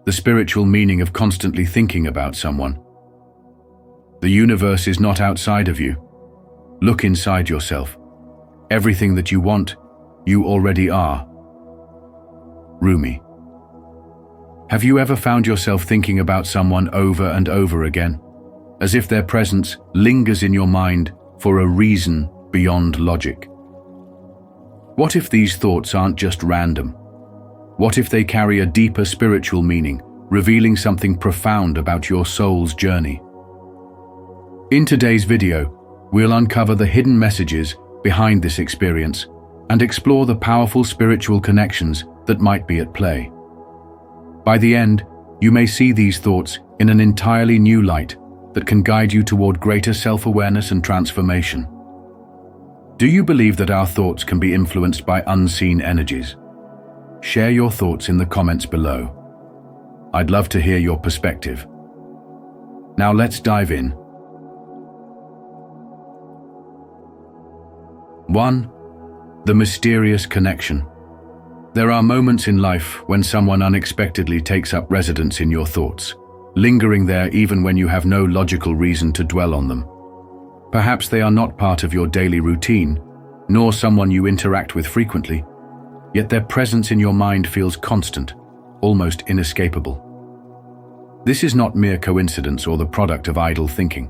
the spiritual meaning of constantly thinking about someone. The universe is not outside of you. Look inside yourself. Everything that you want, you already are. Rumi. Have you ever found yourself thinking about someone over and over again, as if their presence lingers in your mind for a reason beyond logic? What if these thoughts aren't just random? What if they carry a deeper spiritual meaning, revealing something profound about your soul's journey? In today's video, we'll uncover the hidden messages behind this experience and explore the powerful spiritual connections that might be at play. By the end, you may see these thoughts in an entirely new light that can guide you toward greater self-awareness and transformation. Do you believe that our thoughts can be influenced by unseen energies? Share your thoughts in the comments below. I'd love to hear your perspective. Now let's dive in. 1. The mysterious connection. There are moments in life when someone unexpectedly takes up residence in your thoughts, lingering there even when you have no logical reason to dwell on them. Perhaps they are not part of your daily routine, nor someone you interact with frequently, yet their presence in your mind feels constant, almost inescapable. This is not mere coincidence or the product of idle thinking.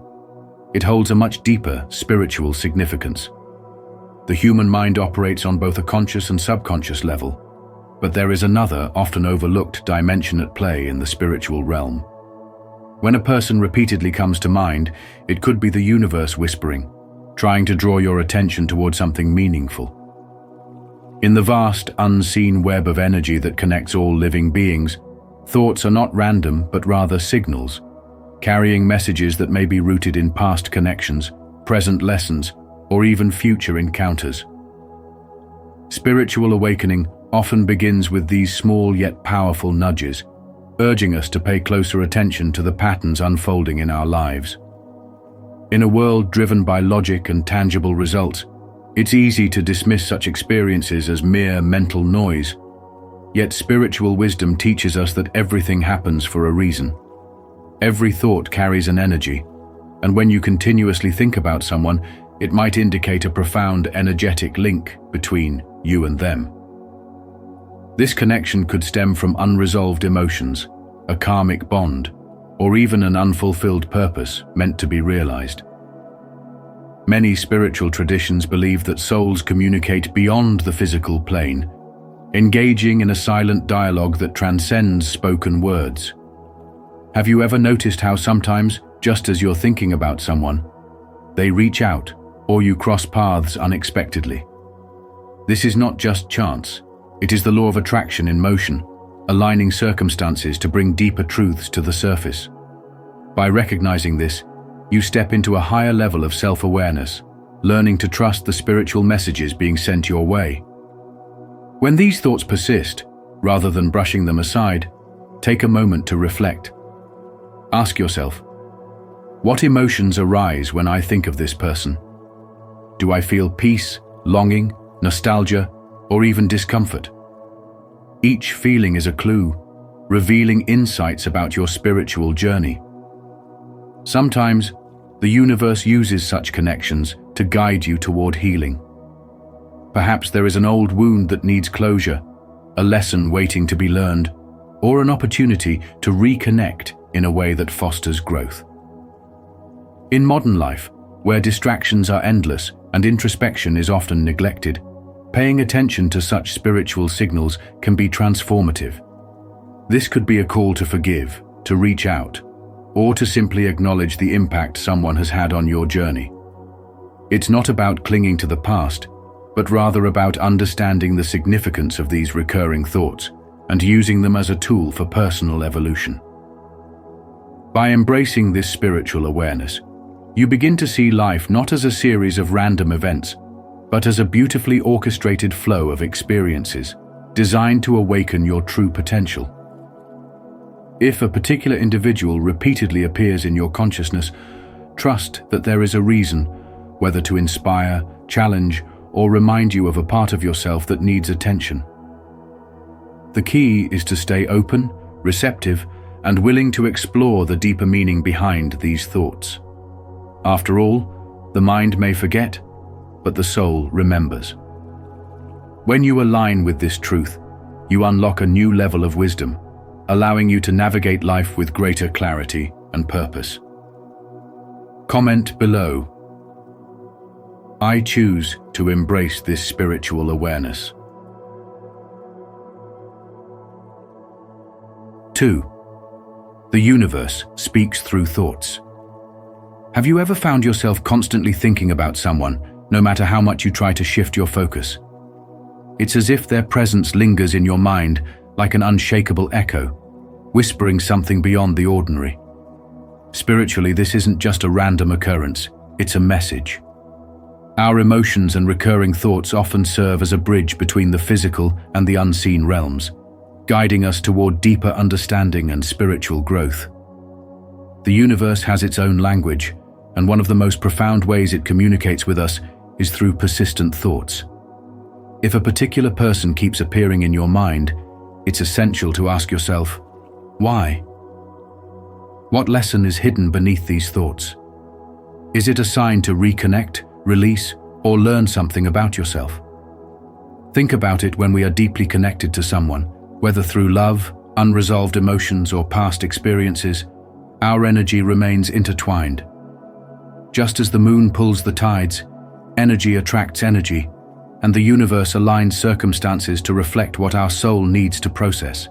It holds a much deeper spiritual significance. The human mind operates on both a conscious and subconscious level, but there is another, often overlooked dimension at play in the spiritual realm. When a person repeatedly comes to mind, it could be the universe whispering, trying to draw your attention toward something meaningful. In the vast, unseen web of energy that connects all living beings, thoughts are not random but rather signals, carrying messages that may be rooted in past connections, present lessons, or even future encounters. Spiritual awakening often begins with these small yet powerful nudges, urging us to pay closer attention to the patterns unfolding in our lives. In a world driven by logic and tangible results, it's easy to dismiss such experiences as mere mental noise. Yet spiritual wisdom teaches us that everything happens for a reason. Every thought carries an energy, and when you continuously think about someone, it might indicate a profound energetic link between you and them. This connection could stem from unresolved emotions, a karmic bond, or even an unfulfilled purpose meant to be realized. Many spiritual traditions believe that souls communicate beyond the physical plane, engaging in a silent dialogue that transcends spoken words. Have you ever noticed how sometimes, just as you're thinking about someone, they reach out, or you cross paths unexpectedly? This is not just chance. It is the law of attraction in motion, aligning circumstances to bring deeper truths to the surface. By recognizing this, you step into a higher level of self-awareness, learning to trust the spiritual messages being sent your way. When these thoughts persist, rather than brushing them aside, take a moment to reflect. Ask yourself, what emotions arise when I think of this person? Do I feel peace, longing, nostalgia, or even discomfort? Each feeling is a clue, revealing insights about your spiritual journey. Sometimes, the universe uses such connections to guide you toward healing. Perhaps there is an old wound that needs closure, a lesson waiting to be learned, or an opportunity to reconnect in a way that fosters growth. In modern life, where distractions are endless and introspection is often neglected, paying attention to such spiritual signals can be transformative. This could be a call to forgive, to reach out, or to simply acknowledge the impact someone has had on your journey. It's not about clinging to the past, but rather about understanding the significance of these recurring thoughts and using them as a tool for personal evolution. By embracing this spiritual awareness, you begin to see life not as a series of random events, but as a beautifully orchestrated flow of experiences designed to awaken your true potential. If a particular individual repeatedly appears in your consciousness, trust that there is a reason, whether to inspire, challenge, or remind you of a part of yourself that needs attention. The key is to stay open, receptive, and willing to explore the deeper meaning behind these thoughts. After all, the mind may forget, but the soul remembers. When you align with this truth, you unlock a new level of wisdom, allowing you to navigate life with greater clarity and purpose. Comment below. I choose to embrace this spiritual awareness. 2. The universe speaks through thoughts. Have you ever found yourself constantly thinking about someone, no matter how much you try to shift your focus? It's as if their presence lingers in your mind like an unshakable echo, whispering something beyond the ordinary. Spiritually, this isn't just a random occurrence, it's a message. Our emotions and recurring thoughts often serve as a bridge between the physical and the unseen realms, guiding us toward deeper understanding and spiritual growth. The universe has its own language, and one of the most profound ways it communicates with us is through persistent thoughts. If a particular person keeps appearing in your mind, it's essential to ask yourself, why? What lesson is hidden beneath these thoughts? Is it a sign to reconnect, release, or learn something about yourself? Think about it when we are deeply connected to someone, whether through love, unresolved emotions, or past experiences, our energy remains intertwined. Just as the moon pulls the tides, energy attracts energy, and the universe aligns circumstances to reflect what our soul needs to process.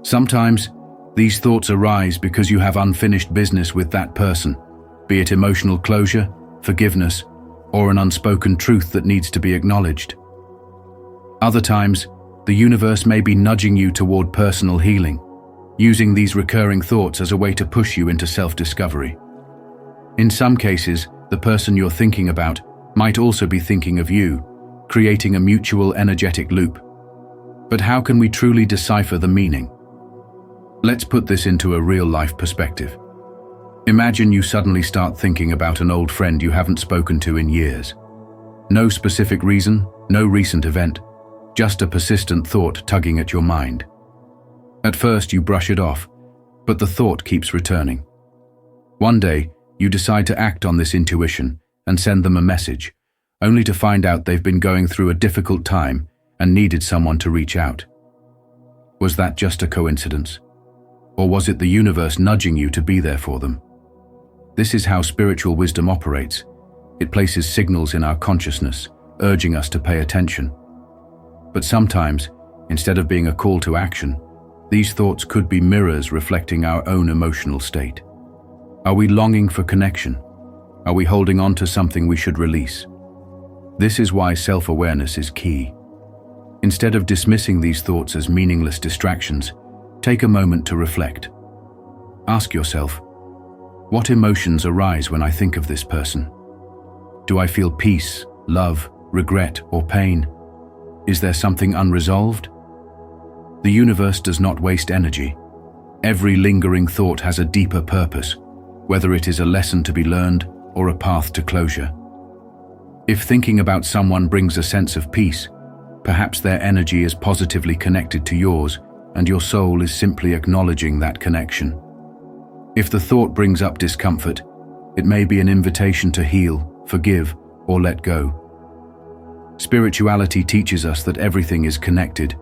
Sometimes, these thoughts arise because you have unfinished business with that person, be it emotional closure, forgiveness, or an unspoken truth that needs to be acknowledged. Other times, the universe may be nudging you toward personal healing, using these recurring thoughts as a way to push you into self-discovery. In some cases, the person you're thinking about might also be thinking of you, creating a mutual energetic loop. But how can we truly decipher the meaning? Let's put this into a real-life perspective. Imagine you suddenly start thinking about an old friend you haven't spoken to in years. No specific reason, no recent event, just a persistent thought tugging at your mind. At first you brush it off, but the thought keeps returning. One day, you decide to act on this intuition and send them a message, only to find out they've been going through a difficult time and needed someone to reach out. Was that just a coincidence? Or was it the universe nudging you to be there for them? This is how spiritual wisdom operates. It places signals in our consciousness, urging us to pay attention. But sometimes, instead of being a call to action, these thoughts could be mirrors reflecting our own emotional state. Are we longing for connection? Are we holding on to something we should release? This is why self-awareness is key. Instead of dismissing these thoughts as meaningless distractions, take a moment to reflect. Ask yourself, what emotions arise when I think of this person? Do I feel peace, love, regret, or pain? Is there something unresolved? The universe does not waste energy. Every lingering thought has a deeper purpose, whether it is a lesson to be learned or a path to closure. If thinking about someone brings a sense of peace, perhaps their energy is positively connected to yours, and your soul is simply acknowledging that connection. If the thought brings up discomfort, it may be an invitation to heal, forgive, or let go. Spirituality teaches us that everything is connected,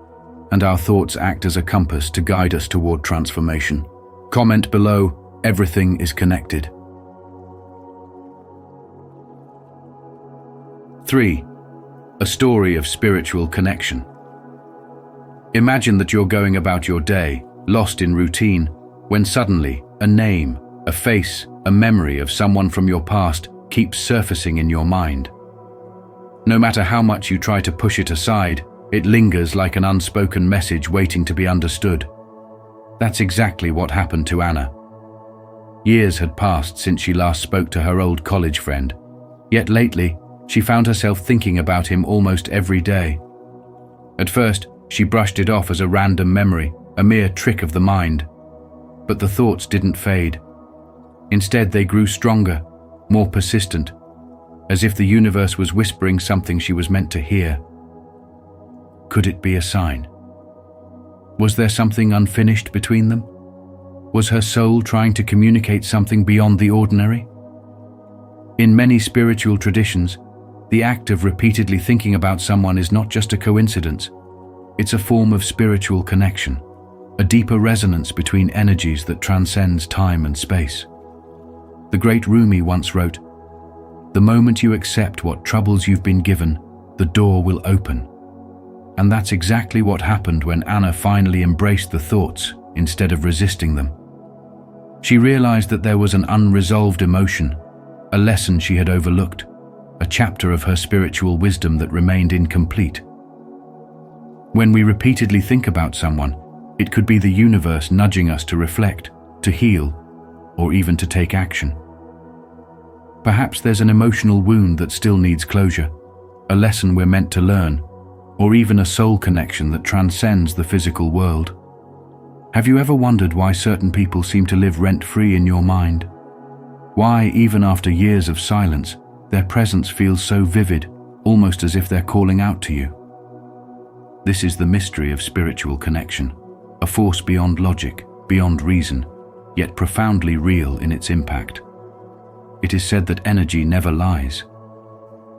and our thoughts act as a compass to guide us toward transformation. Comment below, everything is connected. 3. A story of spiritual connection. Imagine that you're going about your day, lost in routine, when suddenly a name, a face, a memory of someone from your past keeps surfacing in your mind. No matter how much you try to push it aside, it lingers like an unspoken message waiting to be understood. That's exactly what happened to Anna. Years had passed since she last spoke to her old college friend, yet lately she found herself thinking about him almost every day. At first, she brushed it off as a random memory, a mere trick of the mind. But the thoughts didn't fade. Instead, they grew stronger, more persistent, as if the universe was whispering something she was meant to hear. Could it be a sign? Was there something unfinished between them? Was her soul trying to communicate something beyond the ordinary? In many spiritual traditions, the act of repeatedly thinking about someone is not just a coincidence. It's a form of spiritual connection, a deeper resonance between energies that transcends time and space. The great Rumi once wrote, "The moment you accept what troubles you've been given, the door will open." And that's exactly what happened when Anna finally embraced the thoughts instead of resisting them. She realized that there was an unresolved emotion, a lesson she had overlooked, a chapter of her spiritual wisdom that remained incomplete. When we repeatedly think about someone, it could be the universe nudging us to reflect, to heal, or even to take action. Perhaps there's an emotional wound that still needs closure, a lesson we're meant to learn, or even a soul connection that transcends the physical world. Have you ever wondered why certain people seem to live rent-free in your mind? Why, even after years of silence, their presence feels so vivid, almost as if they're calling out to you? This is the mystery of spiritual connection, a force beyond logic, beyond reason, yet profoundly real in its impact. It is said that energy never lies.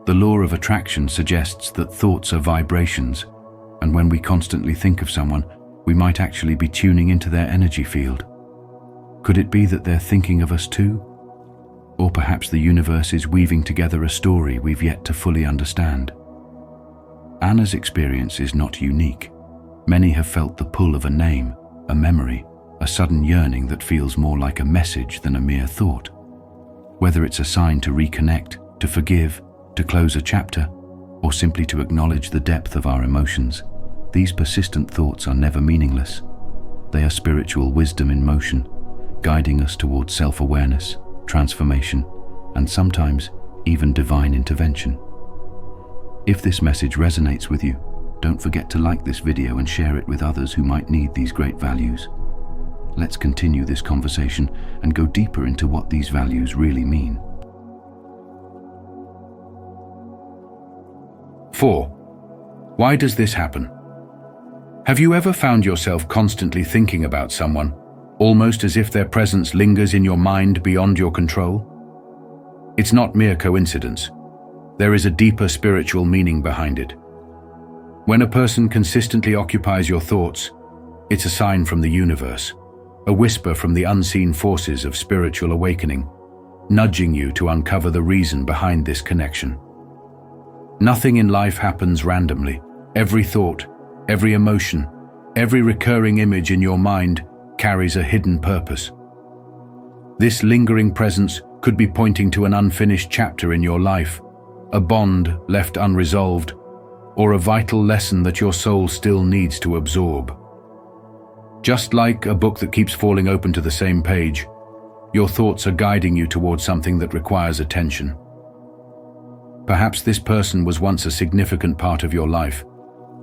The law of attraction suggests that thoughts are vibrations, and when we constantly think of someone, we might actually be tuning into their energy field. Could it be that they're thinking of us too? Or perhaps the universe is weaving together a story we've yet to fully understand. Anna's experience is not unique. Many have felt the pull of a name, a memory, a sudden yearning that feels more like a message than a mere thought. Whether it's a sign to reconnect, to forgive, to close a chapter, or simply to acknowledge the depth of our emotions, these persistent thoughts are never meaningless. They are spiritual wisdom in motion, guiding us towards self-awareness, transformation, and sometimes even divine intervention. If this message resonates with you, don't forget to like this video and share it with others who might need these great values. Let's continue this conversation and go deeper into what these values really mean. 4. Why does this happen? Have you ever found yourself constantly thinking about someone, almost as if their presence lingers in your mind beyond your control? It's not mere coincidence. There is a deeper spiritual meaning behind it. When a person consistently occupies your thoughts, it's a sign from the universe, a whisper from the unseen forces of spiritual awakening, nudging you to uncover the reason behind this connection. Nothing in life happens randomly. Every thought, every emotion, every recurring image in your mind carries a hidden purpose. This lingering presence could be pointing to an unfinished chapter in your life, a bond left unresolved, or a vital lesson that your soul still needs to absorb. Just like a book that keeps falling open to the same page, your thoughts are guiding you towards something that requires attention. Perhaps this person was once a significant part of your life,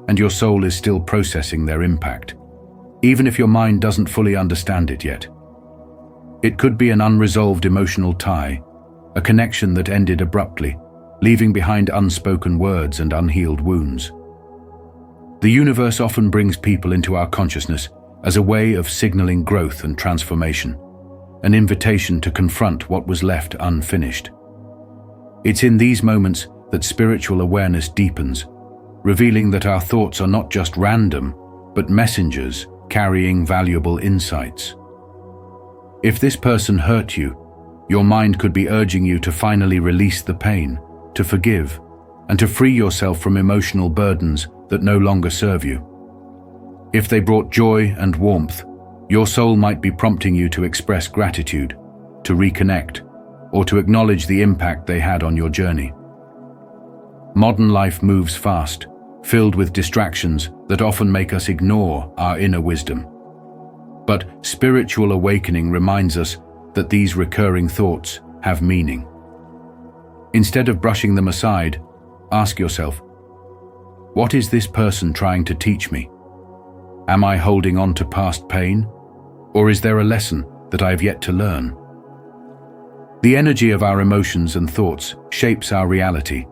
and your soul is still processing their impact, even if your mind doesn't fully understand it yet. It could be an unresolved emotional tie, a connection that ended abruptly, leaving behind unspoken words and unhealed wounds. The universe often brings people into our consciousness as a way of signaling growth and transformation, an invitation to confront what was left unfinished. It's in these moments that spiritual awareness deepens, revealing that our thoughts are not just random, but messengers carrying valuable insights. If this person hurt you, your mind could be urging you to finally release the pain, to forgive, and to free yourself from emotional burdens that no longer serve you. If they brought joy and warmth, your soul might be prompting you to express gratitude, to reconnect, or to acknowledge the impact they had on your journey. Modern life moves fast, filled with distractions that often make us ignore our inner wisdom. But spiritual awakening reminds us that these recurring thoughts have meaning. Instead of brushing them aside, ask yourself, what is this person trying to teach me? Am I holding on to past pain? Or is there a lesson that I have yet to learn? The energy of our emotions and thoughts shapes our reality,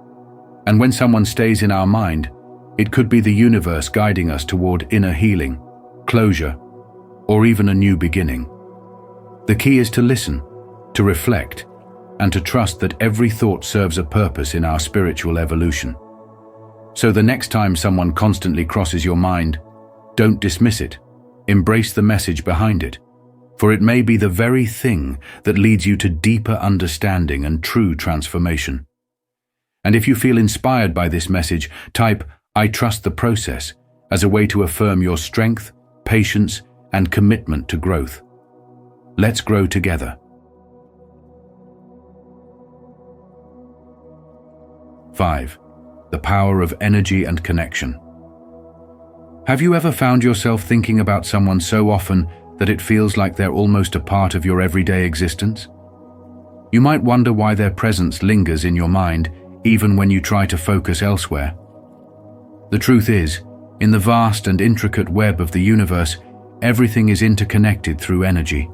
and when someone stays in our mind, it could be the universe guiding us toward inner healing, closure, or even a new beginning. The key is to listen, to reflect, and to trust that every thought serves a purpose in our spiritual evolution. So the next time someone constantly crosses your mind, don't dismiss it. Embrace the message behind it, for it may be the very thing that leads you to deeper understanding and true transformation. And if you feel inspired by this message, type "I trust the process" as a way to affirm your strength, patience, and commitment to growth. Let's grow together. 5. The power of energy and connection. Have you ever found yourself thinking about someone so often that it feels like they're almost a part of your everyday existence? You might wonder why their presence lingers in your mind even when you try to focus elsewhere. The truth is, in the vast and intricate web of the universe, everything is interconnected through energy.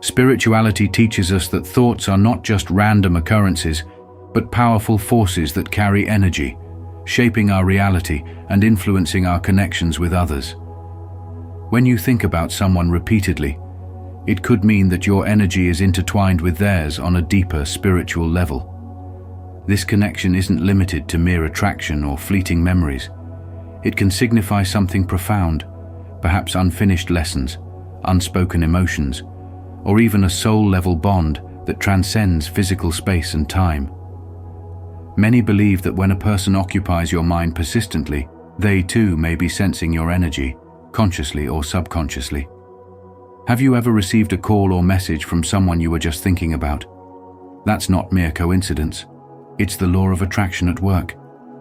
Spirituality teaches us that thoughts are not just random occurrences, but powerful forces that carry energy, shaping our reality and influencing our connections with others. When you think about someone repeatedly, it could mean that your energy is intertwined with theirs on a deeper spiritual level. This connection isn't limited to mere attraction or fleeting memories. It can signify something profound, perhaps unfinished lessons, unspoken emotions, or even a soul-level bond that transcends physical space and time. Many believe that when a person occupies your mind persistently, they too may be sensing your energy, consciously or subconsciously. Have you ever received a call or message from someone you were just thinking about? That's not mere coincidence. It's the law of attraction at work,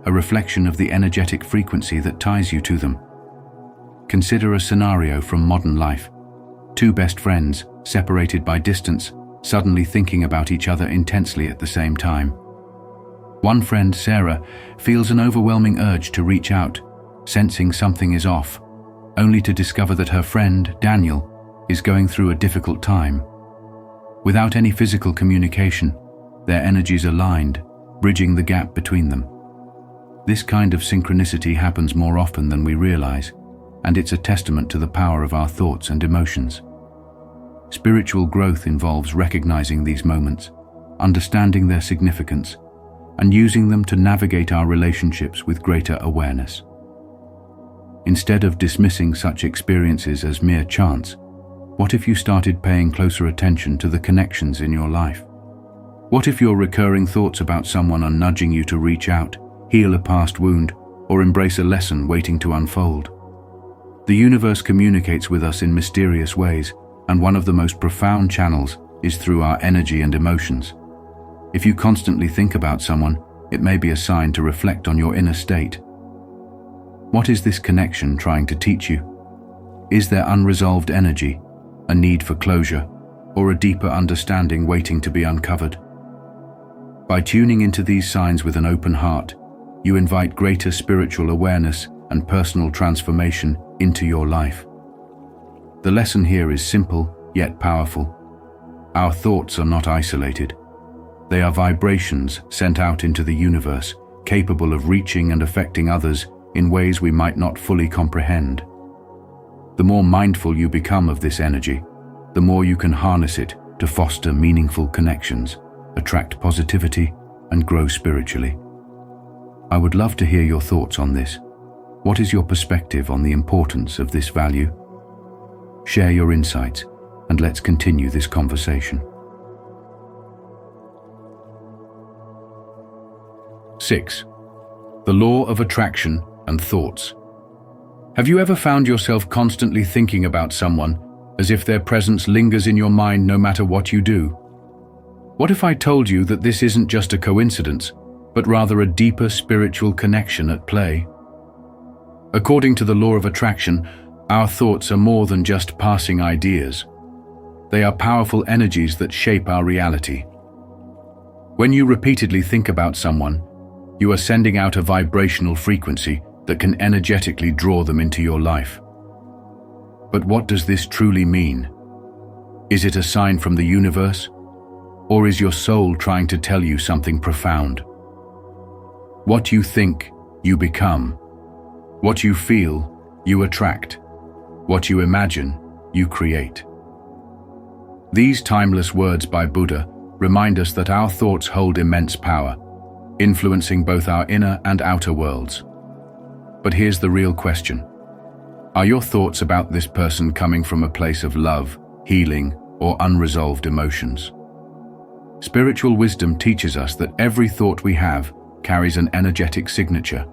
a reflection of the energetic frequency that ties you to them. Consider a scenario from modern life. Two best friends, separated by distance, suddenly thinking about each other intensely at the same time. One friend, Sarah, feels an overwhelming urge to reach out, sensing something is off, only to discover that her friend, Daniel, is going through a difficult time. Without any physical communication, their energies aligned, bridging the gap between them. This kind of synchronicity happens more often than we realize, and it's a testament to the power of our thoughts and emotions. Spiritual growth involves recognizing these moments, understanding their significance, and using them to navigate our relationships with greater awareness. Instead of dismissing such experiences as mere chance, what if you started paying closer attention to the connections in your life? What if your recurring thoughts about someone are nudging you to reach out, heal a past wound, or embrace a lesson waiting to unfold? The universe communicates with us in mysterious ways, and one of the most profound channels is through our energy and emotions. If you constantly think about someone, it may be a sign to reflect on your inner state. What is this connection trying to teach you? Is there unresolved energy, a need for closure, or a deeper understanding waiting to be uncovered? By tuning into these signs with an open heart, you invite greater spiritual awareness and personal transformation into your life. The lesson here is simple yet powerful. Our thoughts are not isolated. They are vibrations sent out into the universe, capable of reaching and affecting others in ways we might not fully comprehend. The more mindful you become of this energy, the more you can harness it to foster meaningful connections, attract positivity, and grow spiritually. I would love to hear your thoughts on this. What is your perspective on the importance of this value? Share your insights, and let's continue this conversation. 6. The law of attraction and thoughts. Have you ever found yourself constantly thinking about someone as if their presence lingers in your mind no matter what you do? What if I told you that this isn't just a coincidence, but rather a deeper spiritual connection at play? According to the law of attraction, our thoughts are more than just passing ideas. They are powerful energies that shape our reality. When you repeatedly think about someone, you are sending out a vibrational frequency that can energetically draw them into your life. But what does this truly mean? Is it a sign from the universe? Or is your soul trying to tell you something profound? What you think, you become. What you feel, you attract. What you imagine, you create. These timeless words by Buddha remind us that our thoughts hold immense power, influencing both our inner and outer worlds. But here's the real question. Are your thoughts about this person coming from a place of love, healing, or unresolved emotions? Spiritual wisdom teaches us that every thought we have carries an energetic signature,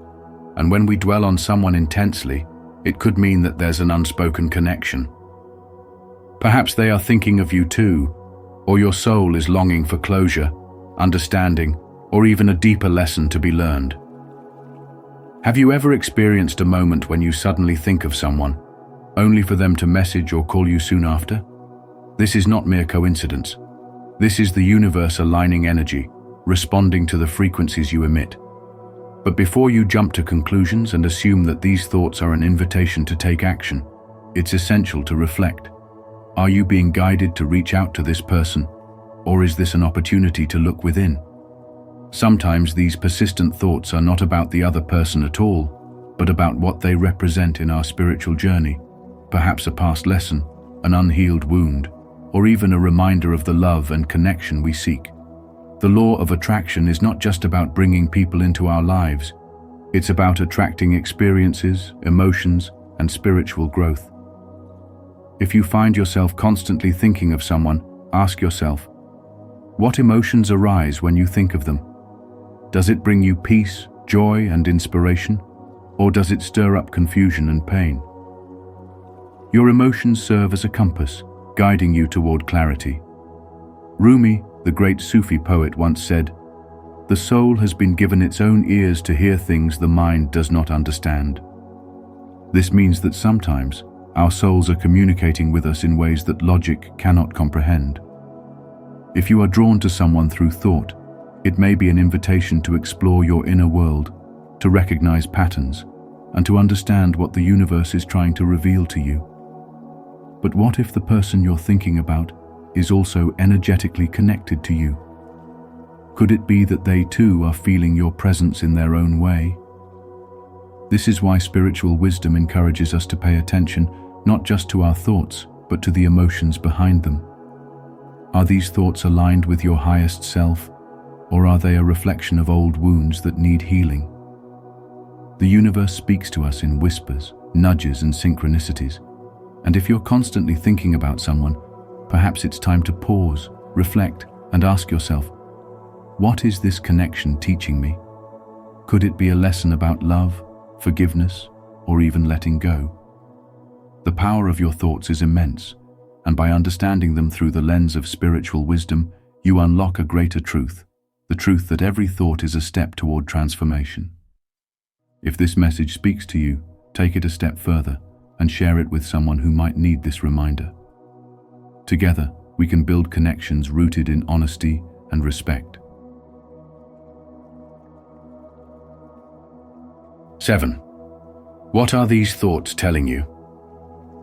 and when we dwell on someone intensely, it could mean that there's an unspoken connection. Perhaps they are thinking of you too, or your soul is longing for closure, understanding, or even a deeper lesson to be learned. Have you ever experienced a moment when you suddenly think of someone, only for them to message or call you soon after? This is not mere coincidence. This is the universe aligning energy, responding to the frequencies you emit. But before you jump to conclusions and assume that these thoughts are an invitation to take action, it's essential to reflect. Are you being guided to reach out to this person, or is this an opportunity to look within? Sometimes these persistent thoughts are not about the other person at all, but about what they represent in our spiritual journey, perhaps a past lesson, an unhealed wound, or even a reminder of the love and connection we seek. The law of attraction is not just about bringing people into our lives. It's about attracting experiences, emotions, and spiritual growth. If you find yourself constantly thinking of someone, ask yourself, what emotions arise when you think of them? Does it bring you peace, joy, and inspiration, or does it stir up confusion and pain? Your emotions serve as a compass, guiding you toward clarity. Rumi, the great Sufi poet, once said, "The soul has been given its own ears to hear things the mind does not understand." This means that sometimes our souls are communicating with us in ways that logic cannot comprehend. If you are drawn to someone through thought, it may be an invitation to explore your inner world, to recognize patterns, and to understand what the universe is trying to reveal to you. But what if the person you're thinking about is also energetically connected to you? Could it be that they too are feeling your presence in their own way? This is why spiritual wisdom encourages us to pay attention not just to our thoughts, but to the emotions behind them. Are these thoughts aligned with your highest self, or are they a reflection of old wounds that need healing? The universe speaks to us in whispers, nudges, and synchronicities. And if you're constantly thinking about someone, perhaps it's time to pause, reflect, and ask yourself, what is this connection teaching me? Could it be a lesson about love, forgiveness, or even letting go? The power of your thoughts is immense, and by understanding them through the lens of spiritual wisdom, you unlock a greater truth, the truth that every thought is a step toward transformation. If this message speaks to you, take it a step further and share it with someone who might need this reminder. Together, we can build connections rooted in honesty and respect. 7. What are these thoughts telling you?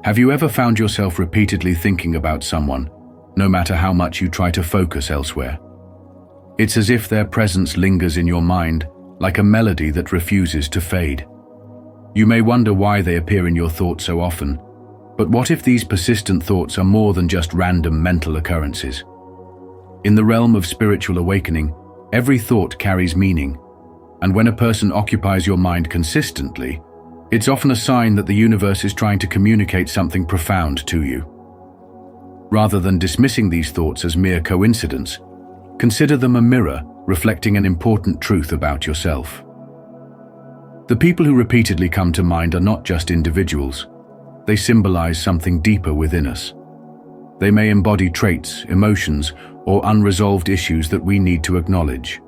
Have you ever found yourself repeatedly thinking about someone, no matter how much you try to focus elsewhere? It's as if their presence lingers in your mind, like a melody that refuses to fade. You may wonder why they appear in your thoughts so often, but what if these persistent thoughts are more than just random mental occurrences? In the realm of spiritual awakening, every thought carries meaning, and when a person occupies your mind consistently, it's often a sign that the universe is trying to communicate something profound to you. Rather than dismissing these thoughts as mere coincidence, consider them a mirror reflecting an important truth about yourself. The people who repeatedly come to mind are not just individuals. They symbolize something deeper within us. They may embody traits, emotions, or unresolved issues that we need to acknowledge.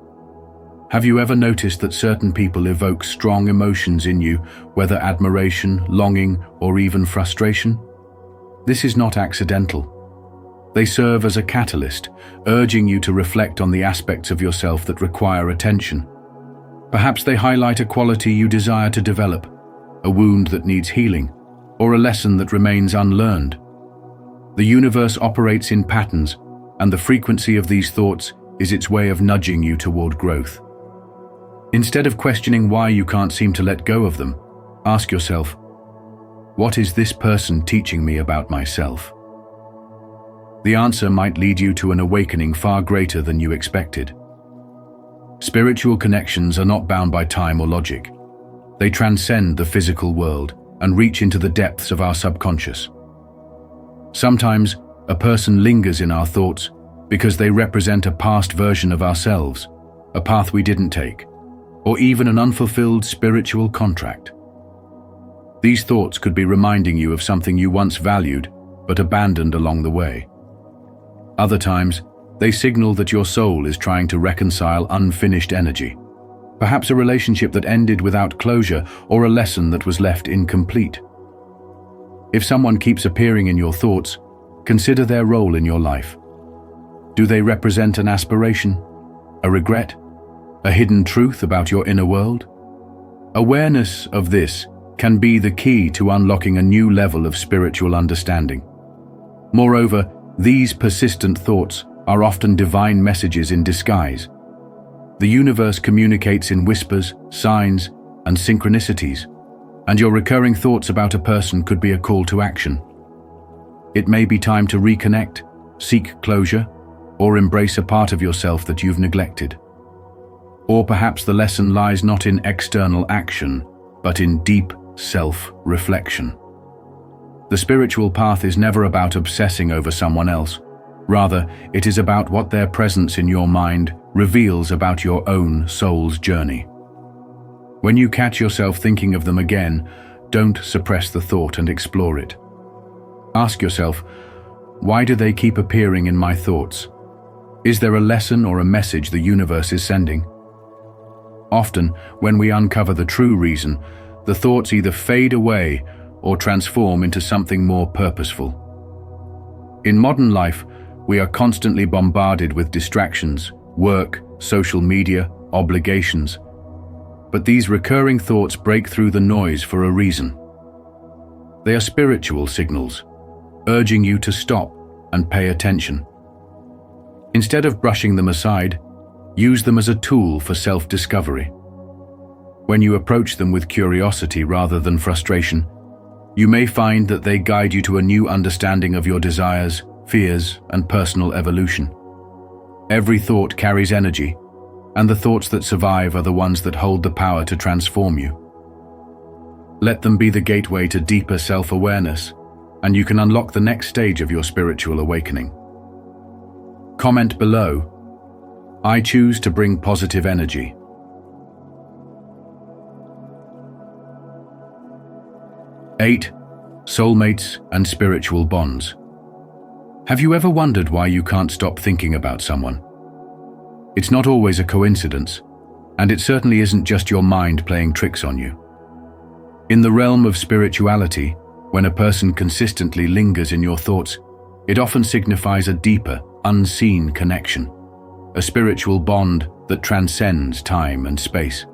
Have you ever noticed that certain people evoke strong emotions in you, whether admiration, longing, or even frustration? This is not accidental. They serve as a catalyst, urging you to reflect on the aspects of yourself that require attention. Perhaps they highlight a quality you desire to develop, a wound that needs healing, or a lesson that remains unlearned. The universe operates in patterns, and the frequency of these thoughts is its way of nudging you toward growth. Instead of questioning why you can't seem to let go of them, ask yourself, What is this person teaching me about myself? The answer might lead you to an awakening far greater than you expected. Spiritual connections are not bound by time or logic. They transcend the physical world and reach into the depths of our subconscious. Sometimes, a person lingers in our thoughts because they represent a past version of ourselves, a path we didn't take, or even an unfulfilled spiritual contract. These thoughts could be reminding you of something you once valued but abandoned along the way. Other times, they signal that your soul is trying to reconcile unfinished energy, perhaps a relationship that ended without closure or a lesson that was left incomplete. If someone keeps appearing in your thoughts, consider their role in your life. Do they represent an aspiration, a regret, a hidden truth about your inner world? Awareness of this can be the key to unlocking a new level of spiritual understanding. Moreover, these persistent thoughts are often divine messages in disguise. The universe communicates in whispers, signs, and synchronicities, and your recurring thoughts about a person could be a call to action. It may be time to reconnect, seek closure, or embrace a part of yourself that you've neglected. Or perhaps the lesson lies not in external action, but in deep self-reflection. The spiritual path is never about obsessing over someone else. Rather, it is about what their presence in your mind reveals about your own soul's journey. When you catch yourself thinking of them again, don't suppress the thought and explore it. Ask yourself, why do they keep appearing in my thoughts? Is there a lesson or a message the universe is sending? Often, when we uncover the true reason, the thoughts either fade away or transform into something more purposeful. In modern life, we are constantly bombarded with distractions, work, social media, obligations. But these recurring thoughts break through the noise for a reason. They are spiritual signals, urging you to stop and pay attention. Instead of brushing them aside, use them as a tool for self-discovery. When you approach them with curiosity rather than frustration, you may find that they guide you to a new understanding of your desires, fears, and personal evolution. Every thought carries energy, and the thoughts that survive are the ones that hold the power to transform you. Let them be the gateway to deeper self-awareness, and you can unlock the next stage of your spiritual awakening. Comment below, I choose to bring positive energy. 8. Soulmates and spiritual bonds. Have you ever wondered why you can't stop thinking about someone? It's not always a coincidence, and it certainly isn't just your mind playing tricks on you. In the realm of spirituality, when a person consistently lingers in your thoughts, it often signifies a deeper, unseen connection, a spiritual bond that transcends time and space.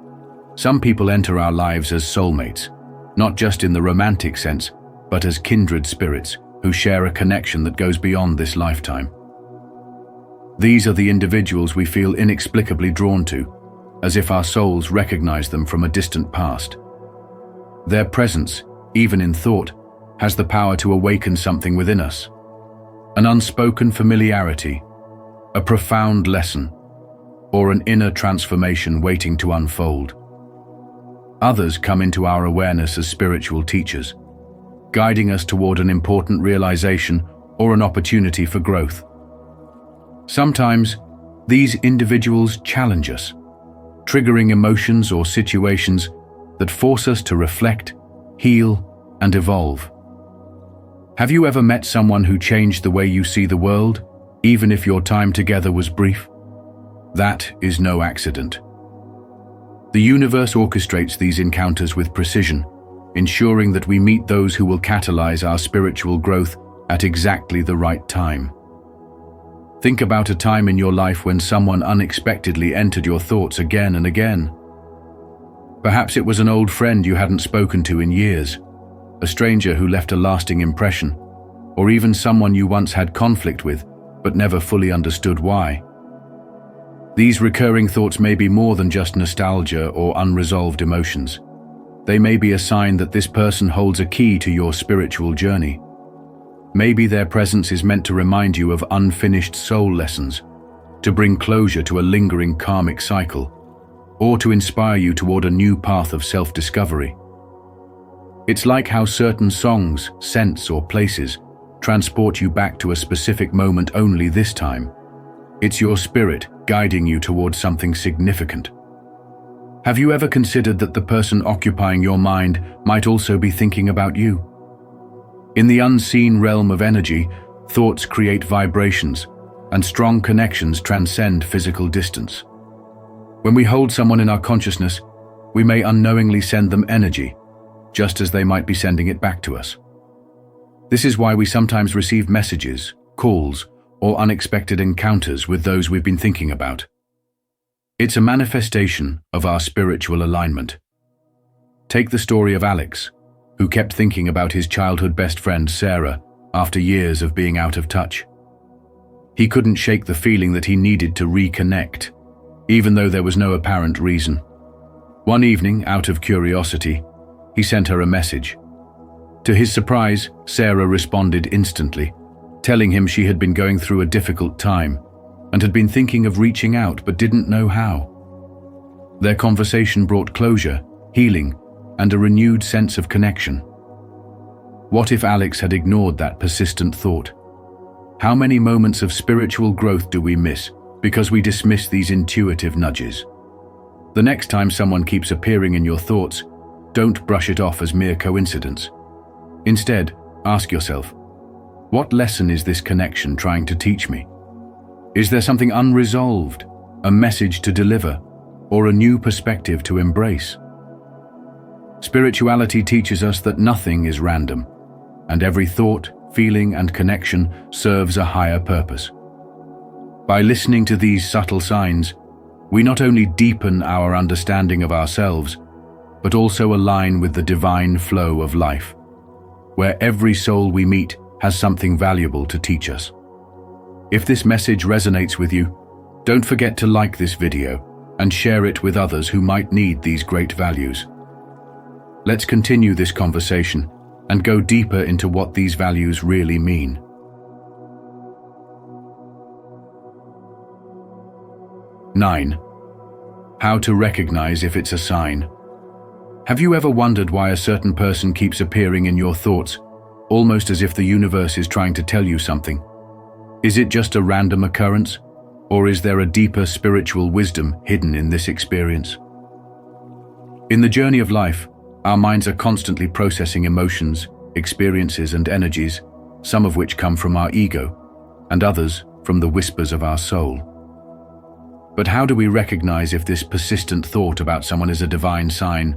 Some people enter our lives as soulmates, not just in the romantic sense, but as kindred spirits who share a connection that goes beyond this lifetime. These are the individuals we feel inexplicably drawn to, as if our souls recognize them from a distant past. Their presence, even in thought, has the power to awaken something within us. An unspoken familiarity, a profound lesson, or an inner transformation waiting to unfold. Others come into our awareness as spiritual teachers, guiding us toward an important realization or an opportunity for growth. Sometimes, these individuals challenge us, triggering emotions or situations that force us to reflect, heal, and evolve. Have you ever met someone who changed the way you see the world, even if your time together was brief? That is no accident. The universe orchestrates these encounters with precision, ensuring that we meet those who will catalyze our spiritual growth at exactly the right time. Think about a time in your life when someone unexpectedly entered your thoughts again and again. Perhaps it was an old friend you hadn't spoken to in years, a stranger who left a lasting impression, or even someone you once had conflict with but never fully understood why. These recurring thoughts may be more than just nostalgia or unresolved emotions. They may be a sign that this person holds a key to your spiritual journey. Maybe their presence is meant to remind you of unfinished soul lessons, to bring closure to a lingering karmic cycle, or to inspire you toward a new path of self-discovery. It's like how certain songs, scents, or places transport you back to a specific moment only this time. It's your spirit guiding you towards something significant. Have you ever considered that the person occupying your mind might also be thinking about you? In the unseen realm of energy, thoughts create vibrations, and strong connections transcend physical distance. When we hold someone in our consciousness, we may unknowingly send them energy, just as they might be sending it back to us. This is why we sometimes receive messages, calls, or unexpected encounters with those we've been thinking about. It's a manifestation of our spiritual alignment. Take the story of Alex, who kept thinking about his childhood best friend Sarah after years of being out of touch. He couldn't shake the feeling that he needed to reconnect, even though there was no apparent reason. One evening, out of curiosity, he sent her a message. To his surprise, Sarah responded instantly, telling him she had been going through a difficult time and had been thinking of reaching out but didn't know how. Their conversation brought closure, healing, and a renewed sense of connection. What if Alex had ignored that persistent thought? How many moments of spiritual growth do we miss because we dismiss these intuitive nudges? The next time someone keeps appearing in your thoughts, don't brush it off as mere coincidence. Instead, ask yourself, what lesson is this connection trying to teach me? Is there something unresolved, a message to deliver, or a new perspective to embrace? Spirituality teaches us that nothing is random, and every thought, feeling, and connection serves a higher purpose. By listening to these subtle signs, we not only deepen our understanding of ourselves, but also align with the divine flow of life, where every soul we meet has something valuable to teach us. If this message resonates with you, don't forget to like this video and share it with others who might need these great values. Let's continue this conversation and go deeper into what these values really mean. 9. How to recognize if it's a sign. Have you ever wondered why a certain person keeps appearing in your thoughts, almost as if the universe is trying to tell you something? Is it just a random occurrence, or is there a deeper spiritual wisdom hidden in this experience? In the journey of life, our minds are constantly processing emotions, experiences, and energies, some of which come from our ego, and others from the whispers of our soul. But how do we recognize if this persistent thought about someone is a divine sign,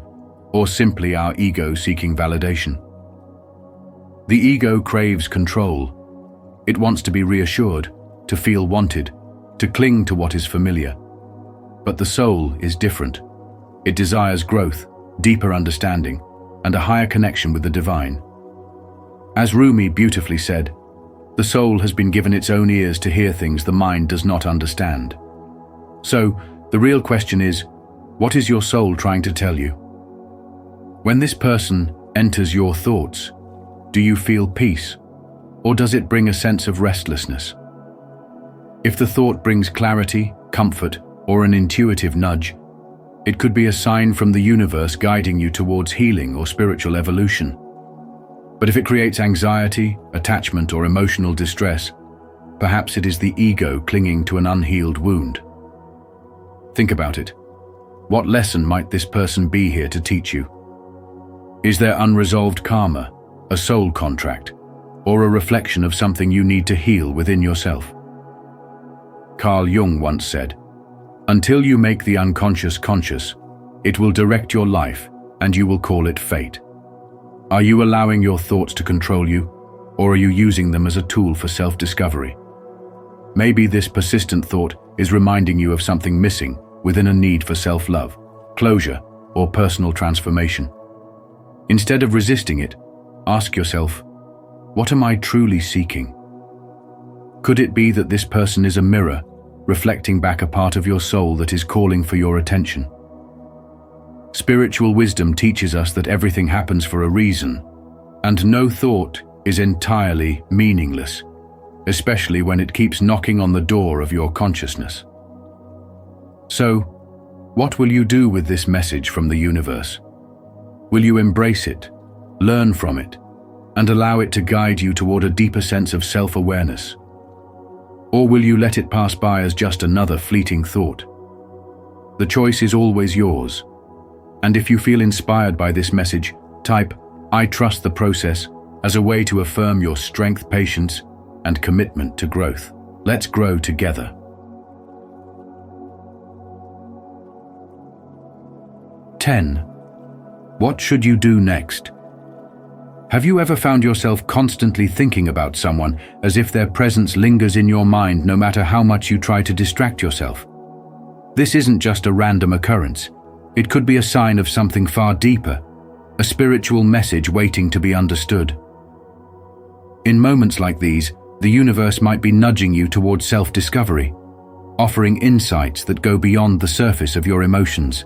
or simply our ego seeking validation? The ego craves control. It wants to be reassured, to feel wanted, to cling to what is familiar. But the soul is different. It desires growth, deeper understanding, and a higher connection with the divine. As Rumi beautifully said, the soul has been given its own ears to hear things the mind does not understand. So, the real question is, what is your soul trying to tell you? When this person enters your thoughts, do you feel peace, or does it bring a sense of restlessness? If the thought brings clarity, comfort, or an intuitive nudge, it could be a sign from the universe guiding you towards healing or spiritual evolution. But if it creates anxiety, attachment, or emotional distress, perhaps it is the ego clinging to an unhealed wound. Think about it. What lesson might this person be here to teach you? Is there unresolved karma, a soul contract, or a reflection of something you need to heal within yourself? Carl Jung once said, "Until you make the unconscious conscious, it will direct your life and you will call it fate." Are you allowing your thoughts to control you, or are you using them as a tool for self-discovery? Maybe this persistent thought is reminding you of something missing within a need for self-love, closure, or personal transformation. Instead of resisting it, ask yourself, what am I truly seeking? Could it be that this person is a mirror, reflecting back a part of your soul that is calling for your attention? Spiritual wisdom teaches us that everything happens for a reason, and no thought is entirely meaningless, especially when it keeps knocking on the door of your consciousness. So, what will you do with this message from the universe? Will you embrace it, learn from it, and allow it to guide you toward a deeper sense of self-awareness? Or will you let it pass by as just another fleeting thought? The choice is always yours. And if you feel inspired by this message, type "I trust the process" as a way to affirm your strength, patience, and commitment to growth. Let's grow together. 10. What should you do next? Have you ever found yourself constantly thinking about someone as if their presence lingers in your mind no matter how much you try to distract yourself? This isn't just a random occurrence. It could be a sign of something far deeper, a spiritual message waiting to be understood. In moments like these, the universe might be nudging you towards self-discovery, offering insights that go beyond the surface of your emotions.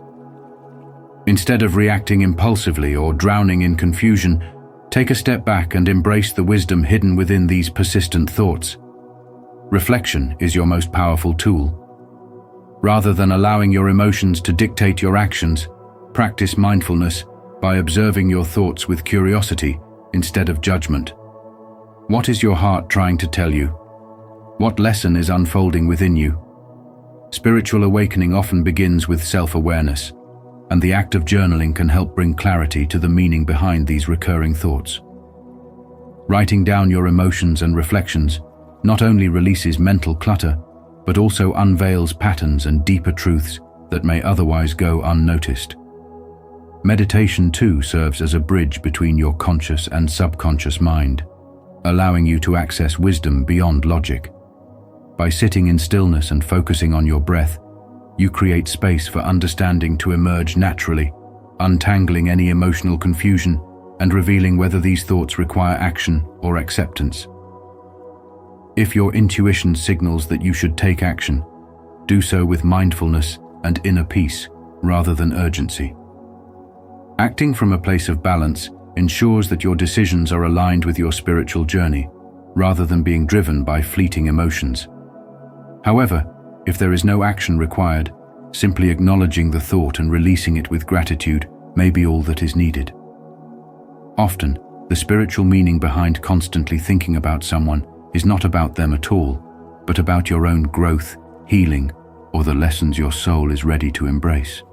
Instead of reacting impulsively or drowning in confusion, take a step back and embrace the wisdom hidden within these persistent thoughts. Reflection is your most powerful tool. Rather than allowing your emotions to dictate your actions, practice mindfulness by observing your thoughts with curiosity instead of judgment. What is your heart trying to tell you? What lesson is unfolding within you? Spiritual awakening often begins with self-awareness, and the act of journaling can help bring clarity to the meaning behind these recurring thoughts. Writing down your emotions and reflections not only releases mental clutter, but also unveils patterns and deeper truths that may otherwise go unnoticed. Meditation too serves as a bridge between your conscious and subconscious mind, allowing you to access wisdom beyond logic. By sitting in stillness and focusing on your breath, you create space for understanding to emerge naturally, untangling any emotional confusion and revealing whether these thoughts require action or acceptance. If your intuition signals that you should take action, do so with mindfulness and inner peace rather than urgency. Acting from a place of balance ensures that your decisions are aligned with your spiritual journey, rather than being driven by fleeting emotions. However, if there is no action required, simply acknowledging the thought and releasing it with gratitude may be all that is needed. Often, the spiritual meaning behind constantly thinking about someone is not about them at all, but about your own growth, healing, or the lessons your soul is ready to embrace.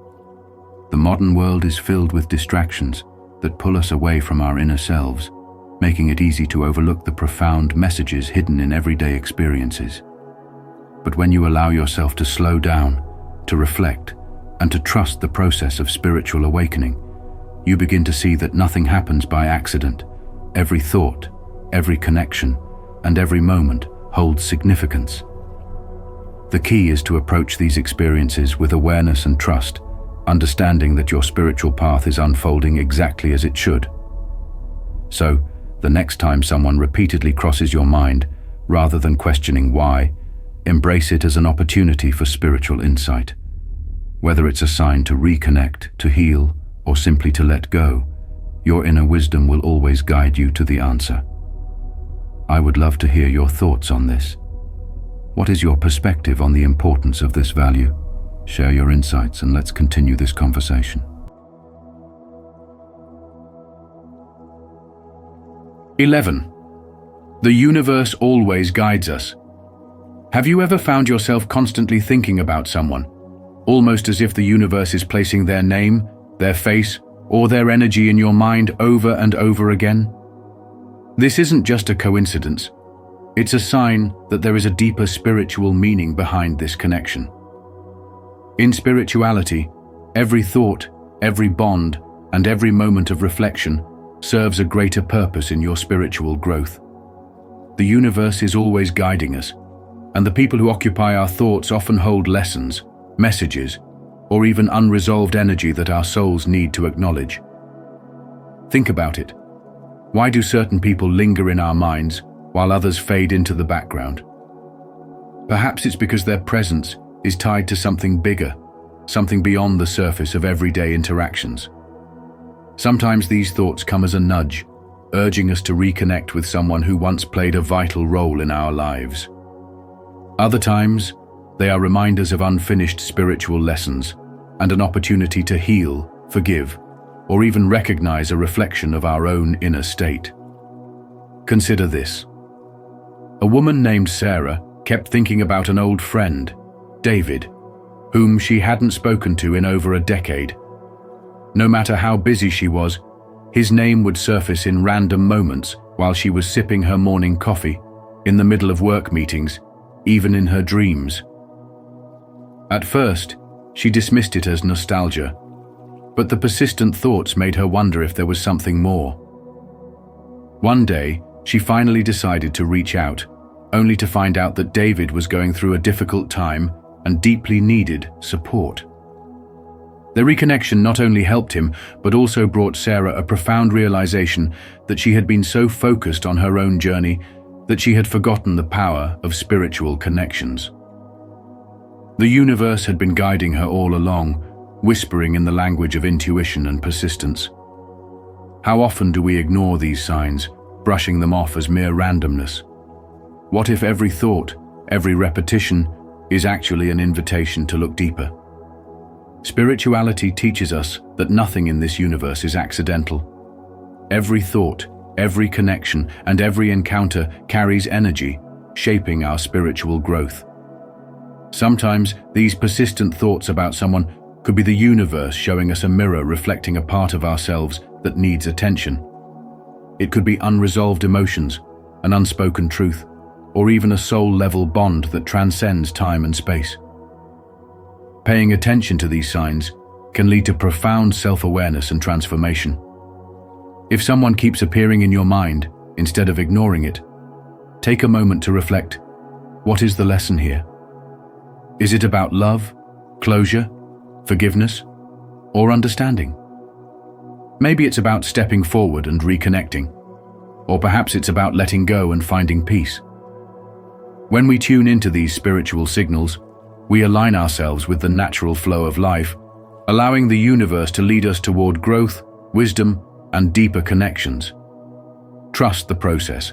The modern world is filled with distractions that pull us away from our inner selves, making it easy to overlook the profound messages hidden in everyday experiences. But when you allow yourself to slow down, to reflect, and to trust the process of spiritual awakening, you begin to see that nothing happens by accident. Every thought, every connection, and every moment holds significance. The key is to approach these experiences with awareness and trust, understanding that your spiritual path is unfolding exactly as it should. So, the next time someone repeatedly crosses your mind, rather than questioning why, embrace it as an opportunity for spiritual insight. Whether it's a sign to reconnect, to heal, or simply to let go, your inner wisdom will always guide you to the answer. I would love to hear your thoughts on this. What is your perspective on the importance of this value? Share your insights and let's continue this conversation. 11. The universe always guides us. Have you ever found yourself constantly thinking about someone, almost as if the universe is placing their name, their face, or their energy in your mind over and over again? This isn't just a coincidence. It's a sign that there is a deeper spiritual meaning behind this connection. In spirituality, every thought, every bond, and every moment of reflection serves a greater purpose in your spiritual growth. The universe is always guiding us, and the people who occupy our thoughts often hold lessons, messages, or even unresolved energy that our souls need to acknowledge. Think about it. Why do certain people linger in our minds while others fade into the background? Perhaps it's because their presence is tied to something bigger, something beyond the surface of everyday interactions. Sometimes these thoughts come as a nudge, urging us to reconnect with someone who once played a vital role in our lives. Other times, they are reminders of unfinished spiritual lessons and an opportunity to heal, forgive, or even recognize a reflection of our own inner state. Consider this. A woman named Sarah kept thinking about an old friend, David, whom she hadn't spoken to in over a decade. No matter how busy she was, his name would surface in random moments while she was sipping her morning coffee, in the middle of work meetings, even in her dreams. At first, she dismissed it as nostalgia, but the persistent thoughts made her wonder if there was something more. One day, she finally decided to reach out, only to find out that David was going through a difficult time and deeply needed support. The reconnection not only helped him, but also brought Sarah a profound realization that she had been so focused on her own journey that she had forgotten the power of spiritual connections. The universe had been guiding her all along, whispering in the language of intuition and persistence. How often do we ignore these signs, brushing them off as mere randomness? What if every thought, every repetition, is actually an invitation to look deeper? Spirituality teaches us that nothing in this universe is accidental. Every thought, every connection, and every encounter carries energy, shaping our spiritual growth. Sometimes these persistent thoughts about someone could be the universe showing us a mirror reflecting a part of ourselves that needs attention. It could be unresolved emotions, an unspoken truth, or even a soul-level bond that transcends time and space. Paying attention to these signs can lead to profound self-awareness and transformation. If someone keeps appearing in your mind, instead of ignoring it, take a moment to reflect, what is the lesson here? Is it about love, closure, forgiveness, or understanding? Maybe it's about stepping forward and reconnecting, or perhaps it's about letting go and finding peace. When we tune into these spiritual signals, we align ourselves with the natural flow of life, allowing the universe to lead us toward growth, wisdom, and deeper connections. Trust the process,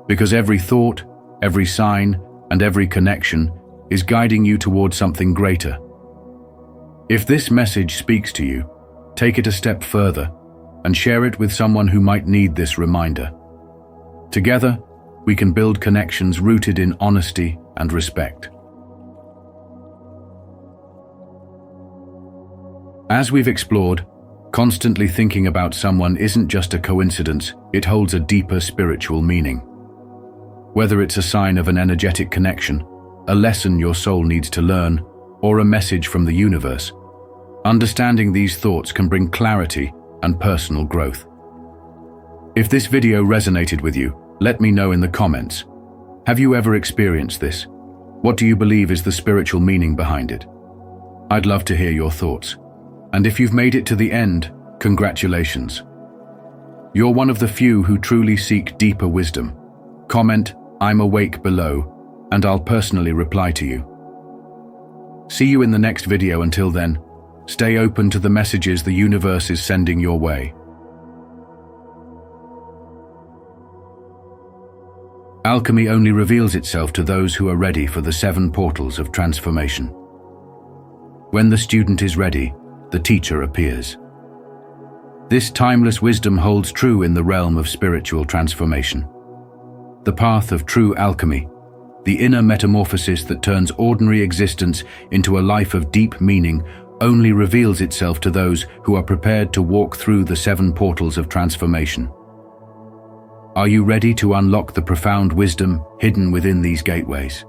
because every thought, every sign, and every connection is guiding you toward something greater. If this message speaks to you, take it a step further and share it with someone who might need this reminder. Together, we can build connections rooted in honesty and respect. As we've explored, constantly thinking about someone isn't just a coincidence, it holds a deeper spiritual meaning. Whether it's a sign of an energetic connection, a lesson your soul needs to learn, or a message from the universe, understanding these thoughts can bring clarity and personal growth. If this video resonated with you, let me know in the comments. Have you ever experienced this? What do you believe is the spiritual meaning behind it? I'd love to hear your thoughts. And if you've made it to the end, congratulations. You're one of the few who truly seek deeper wisdom. Comment, "I'm awake" below, and I'll personally reply to you. See you in the next video. Until then, stay open to the messages the universe is sending your way. Alchemy only reveals itself to those who are ready for the 7 portals of transformation. When the student is ready, the teacher appears. This timeless wisdom holds true in the realm of spiritual transformation. The path of true alchemy, the inner metamorphosis that turns ordinary existence into a life of deep meaning, only reveals itself to those who are prepared to walk through the 7 portals of transformation. Are you ready to unlock the profound wisdom hidden within these gateways?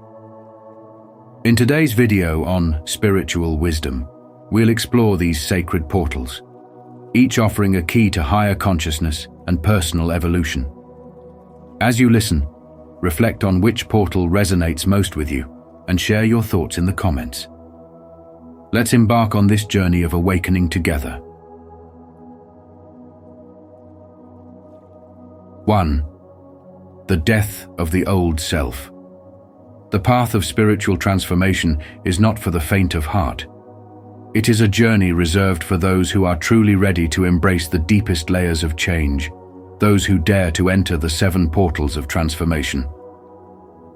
In today's video on spiritual wisdom, we'll explore these sacred portals, each offering a key to higher consciousness and personal evolution. As you listen, reflect on which portal resonates most with you and share your thoughts in the comments. Let's embark on this journey of awakening together. 1. The death of the old self. The path of spiritual transformation is not for the faint of heart. It is a journey reserved for those who are truly ready to embrace the deepest layers of change, those who dare to enter the 7 portals of transformation.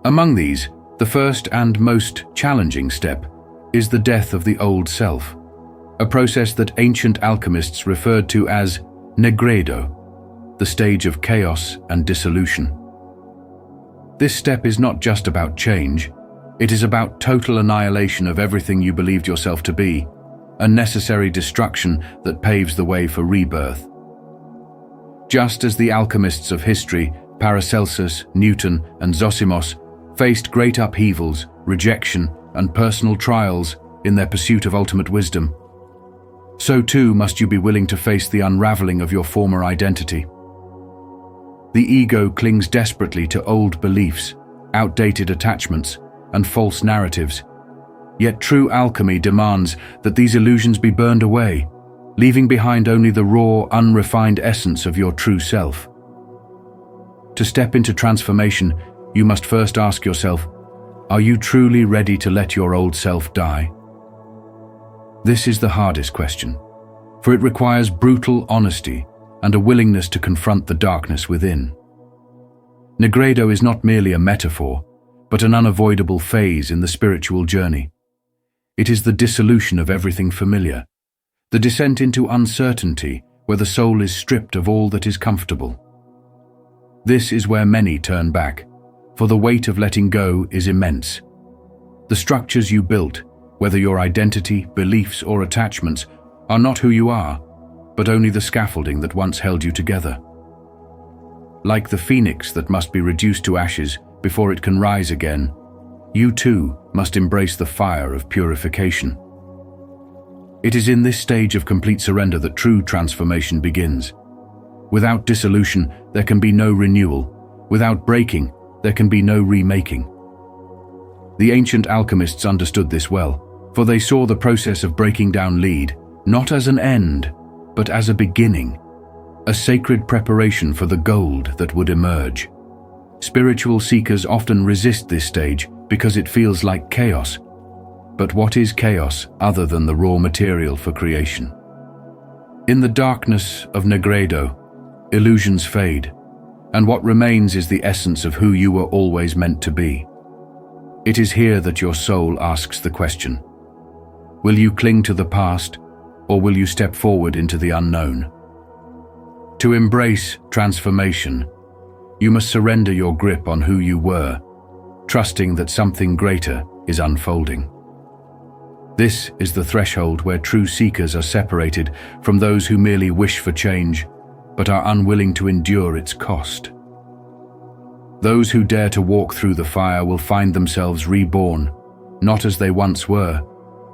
Among these, the first and most challenging step is the death of the old self, a process that ancient alchemists referred to as negredo, the stage of chaos and dissolution. This step is not just about change, it is about total annihilation of everything you believed yourself to be, a necessary destruction that paves the way for rebirth. Just as the alchemists of history, Paracelsus, Newton, and Zosimos, faced great upheavals, rejection, and personal trials in their pursuit of ultimate wisdom, so too must you be willing to face the unraveling of your former identity. The ego clings desperately to old beliefs, outdated attachments, and false narratives. Yet true alchemy demands that these illusions be burned away, leaving behind only the raw, unrefined essence of your true self. To step into transformation, you must first ask yourself, are you truly ready to let your old self die? This is the hardest question, for it requires brutal honesty and a willingness to confront the darkness within. Negredo is not merely a metaphor, but an unavoidable phase in the spiritual journey. It is the dissolution of everything familiar, the descent into uncertainty where the soul is stripped of all that is comfortable. This is where many turn back, for the weight of letting go is immense. The structures you built, whether your identity, beliefs, or attachments, are not who you are, but only the scaffolding that once held you together. Like the phoenix that must be reduced to ashes before it can rise again, you too must embrace the fire of purification. It is in this stage of complete surrender that true transformation begins. Without dissolution, there can be no renewal. Without breaking, there can be no remaking. The ancient alchemists understood this well, for they saw the process of breaking down lead not as an end, but as a beginning, a sacred preparation for the gold that would emerge. Spiritual seekers often resist this stage because it feels like chaos. But what is chaos other than the raw material for creation? In the darkness of Negredo, illusions fade, and what remains is the essence of who you were always meant to be. It is here that your soul asks the question: will you cling to the past, or will you step forward into the unknown? To embrace transformation, you must surrender your grip on who you were, trusting that something greater is unfolding. This is the threshold where true seekers are separated from those who merely wish for change, but are unwilling to endure its cost. Those who dare to walk through the fire will find themselves reborn, not as they once were,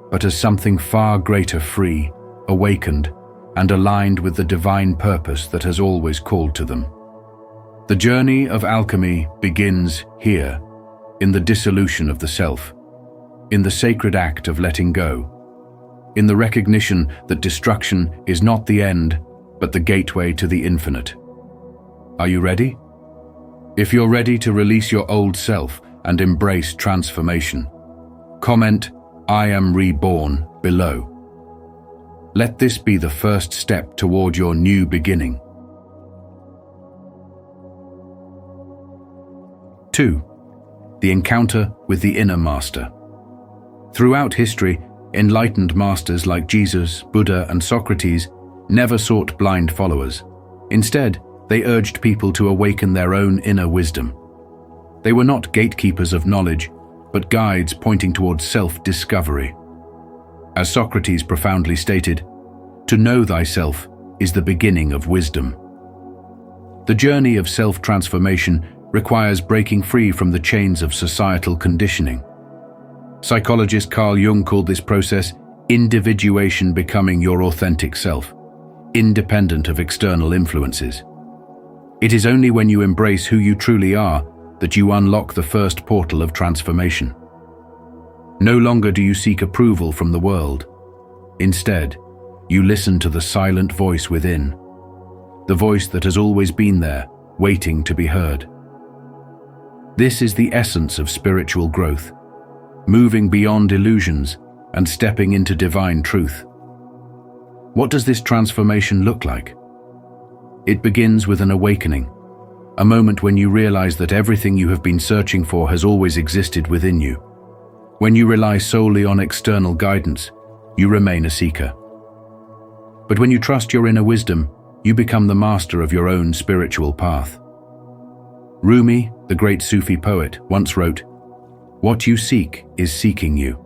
but as something far greater, free, awakened, and aligned with the divine purpose that has always called to them. The journey of alchemy begins here, in the dissolution of the self, in the sacred act of letting go, in the recognition that destruction is not the end, but the gateway to the infinite. Are you ready? If you're ready to release your old self and embrace transformation, comment "I am reborn" below. Let this be the first step toward your new beginning. 2. The encounter with the inner master. Throughout history, enlightened masters like Jesus, Buddha, and Socrates never sought blind followers. Instead, they urged people to awaken their own inner wisdom. They were not gatekeepers of knowledge, but guides pointing towards self-discovery. As Socrates profoundly stated, "To know thyself is the beginning of wisdom." The journey of self-transformation requires breaking free from the chains of societal conditioning. Psychologist Carl Jung called this process individuation, becoming your authentic self, independent of external influences. It is only when you embrace who you truly are that you unlock the first portal of transformation. No longer do you seek approval from the world. Instead, you listen to the silent voice within, the voice that has always been there, waiting to be heard. This is the essence of spiritual growth, moving beyond illusions and stepping into divine truth. What does this transformation look like? It begins with an awakening, a moment when you realize that everything you have been searching for has always existed within you. When you rely solely on external guidance, you remain a seeker. But when you trust your inner wisdom, you become the master of your own spiritual path. Rumi, the great Sufi poet, once wrote, "What you seek is seeking you."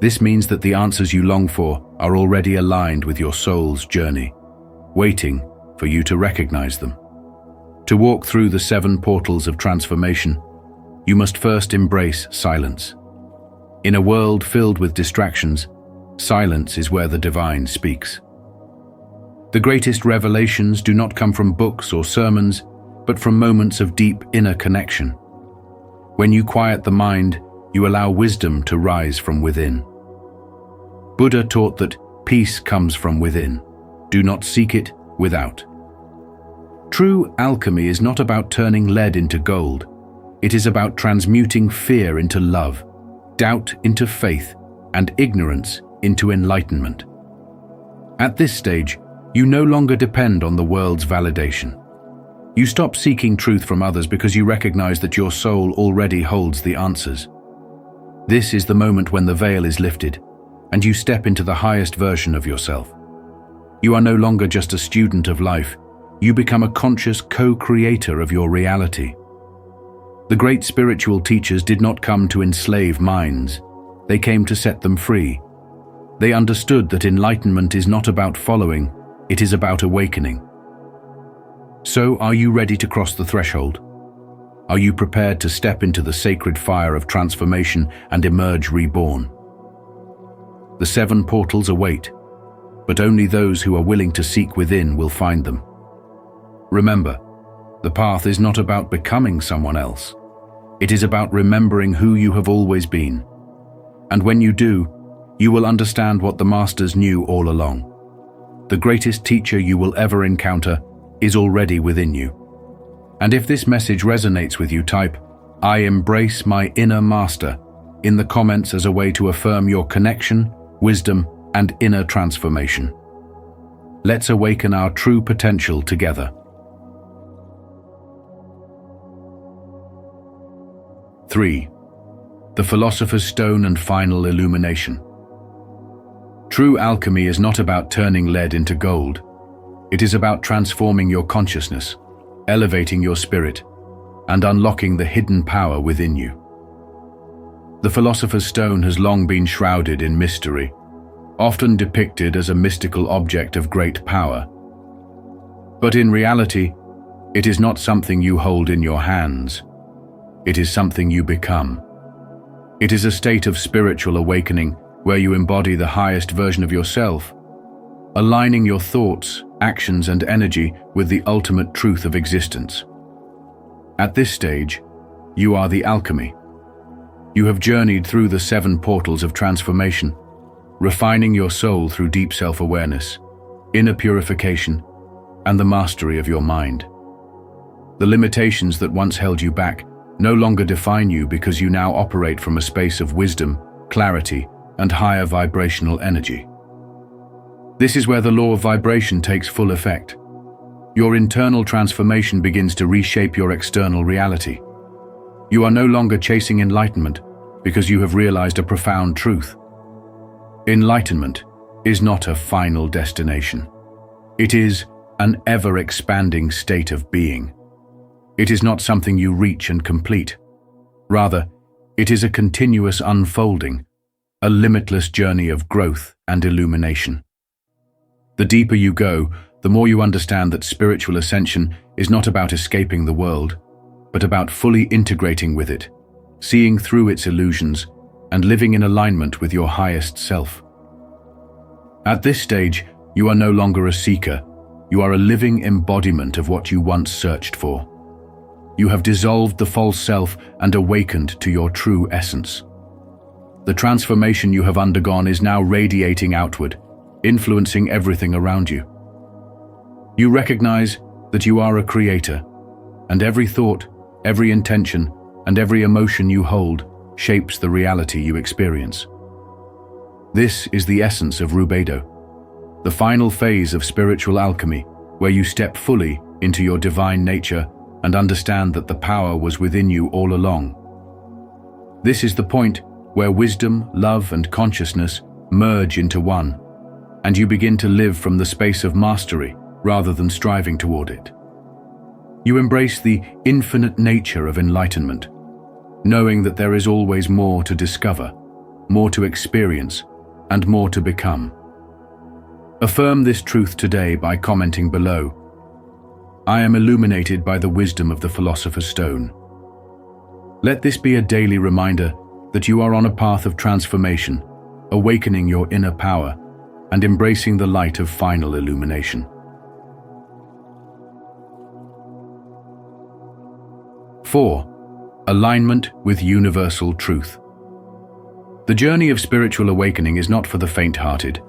This means that the answers you long for are already aligned with your soul's journey, waiting for you to recognize them. To walk through the 7 portals of transformation, you must first embrace silence. In a world filled with distractions, silence is where the divine speaks. The greatest revelations do not come from books or sermons, but from moments of deep inner connection. When you quiet the mind, you allow wisdom to rise from within. Buddha taught that peace comes from within. Do not seek it without. True alchemy is not about turning lead into gold. It is about transmuting fear into love, doubt into faith, and ignorance into enlightenment. At this stage, you no longer depend on the world's validation. You stop seeking truth from others because you recognize that your soul already holds the answers. This is the moment when the veil is lifted, and you step into the highest version of yourself. You are no longer just a student of life. You become a conscious co-creator of your reality. The great spiritual teachers did not come to enslave minds. They came to set them free. They understood that enlightenment is not about following, it is about awakening. So, are you ready to cross the threshold? Are you prepared to step into the sacred fire of transformation and emerge reborn? The 7 portals await, but only those who are willing to seek within will find them. Remember, the path is not about becoming someone else. It is about remembering who you have always been. And when you do, you will understand what the masters knew all along. The greatest teacher you will ever encounter is already within you. And if this message resonates with you, type, "I embrace my inner master," in the comments as a way to affirm your connection, wisdom, and inner transformation. Let's awaken our true potential together. 3. The Philosopher's Stone and Final Illumination. True alchemy is not about turning lead into gold. It is about transforming your consciousness, elevating your spirit, and unlocking the hidden power within you. The Philosopher's Stone has long been shrouded in mystery, often depicted as a mystical object of great power. But in reality, it is not something you hold in your hands. It is something you become. It is a state of spiritual awakening where you embody the highest version of yourself, aligning your thoughts, actions, and energy with the ultimate truth of existence. At this stage, you are the alchemy. You have journeyed through the 7 portals of transformation, refining your soul through deep self-awareness, inner purification, and the mastery of your mind. The limitations that once held you back no longer define you because you now operate from a space of wisdom, clarity, and higher vibrational energy. This is where the law of vibration takes full effect. Your internal transformation begins to reshape your external reality. You are no longer chasing enlightenment because you have realized a profound truth. Enlightenment is not a final destination. It is an ever-expanding state of being. It is not something you reach and complete. Rather, it is a continuous unfolding, a limitless journey of growth and illumination. The deeper you go, the more you understand that spiritual ascension is not about escaping the world, but about fully integrating with it, seeing through its illusions, and living in alignment with your highest self. At this stage, you are no longer a seeker. You are a living embodiment of what you once searched for. You have dissolved the false self and awakened to your true essence. The transformation you have undergone is now radiating outward, influencing everything around you. You recognize that you are a creator, and every thought, every intention, and every emotion you hold shapes the reality you experience. This is the essence of Rubedo, the final phase of spiritual alchemy, where you step fully into your divine nature and understand that the power was within you all along. This is the point where wisdom, love, and consciousness merge into one, and you begin to live from the space of mastery rather than striving toward it. You embrace the infinite nature of enlightenment, knowing that there is always more to discover, more to experience, and more to become. Affirm this truth today by commenting below, "I am illuminated by the wisdom of the Philosopher's Stone." Let this be a daily reminder that you are on a path of transformation, awakening your inner power and embracing the light of final illumination. 4. Alignment with universal truth. The journey of spiritual awakening is not for the faint-hearted.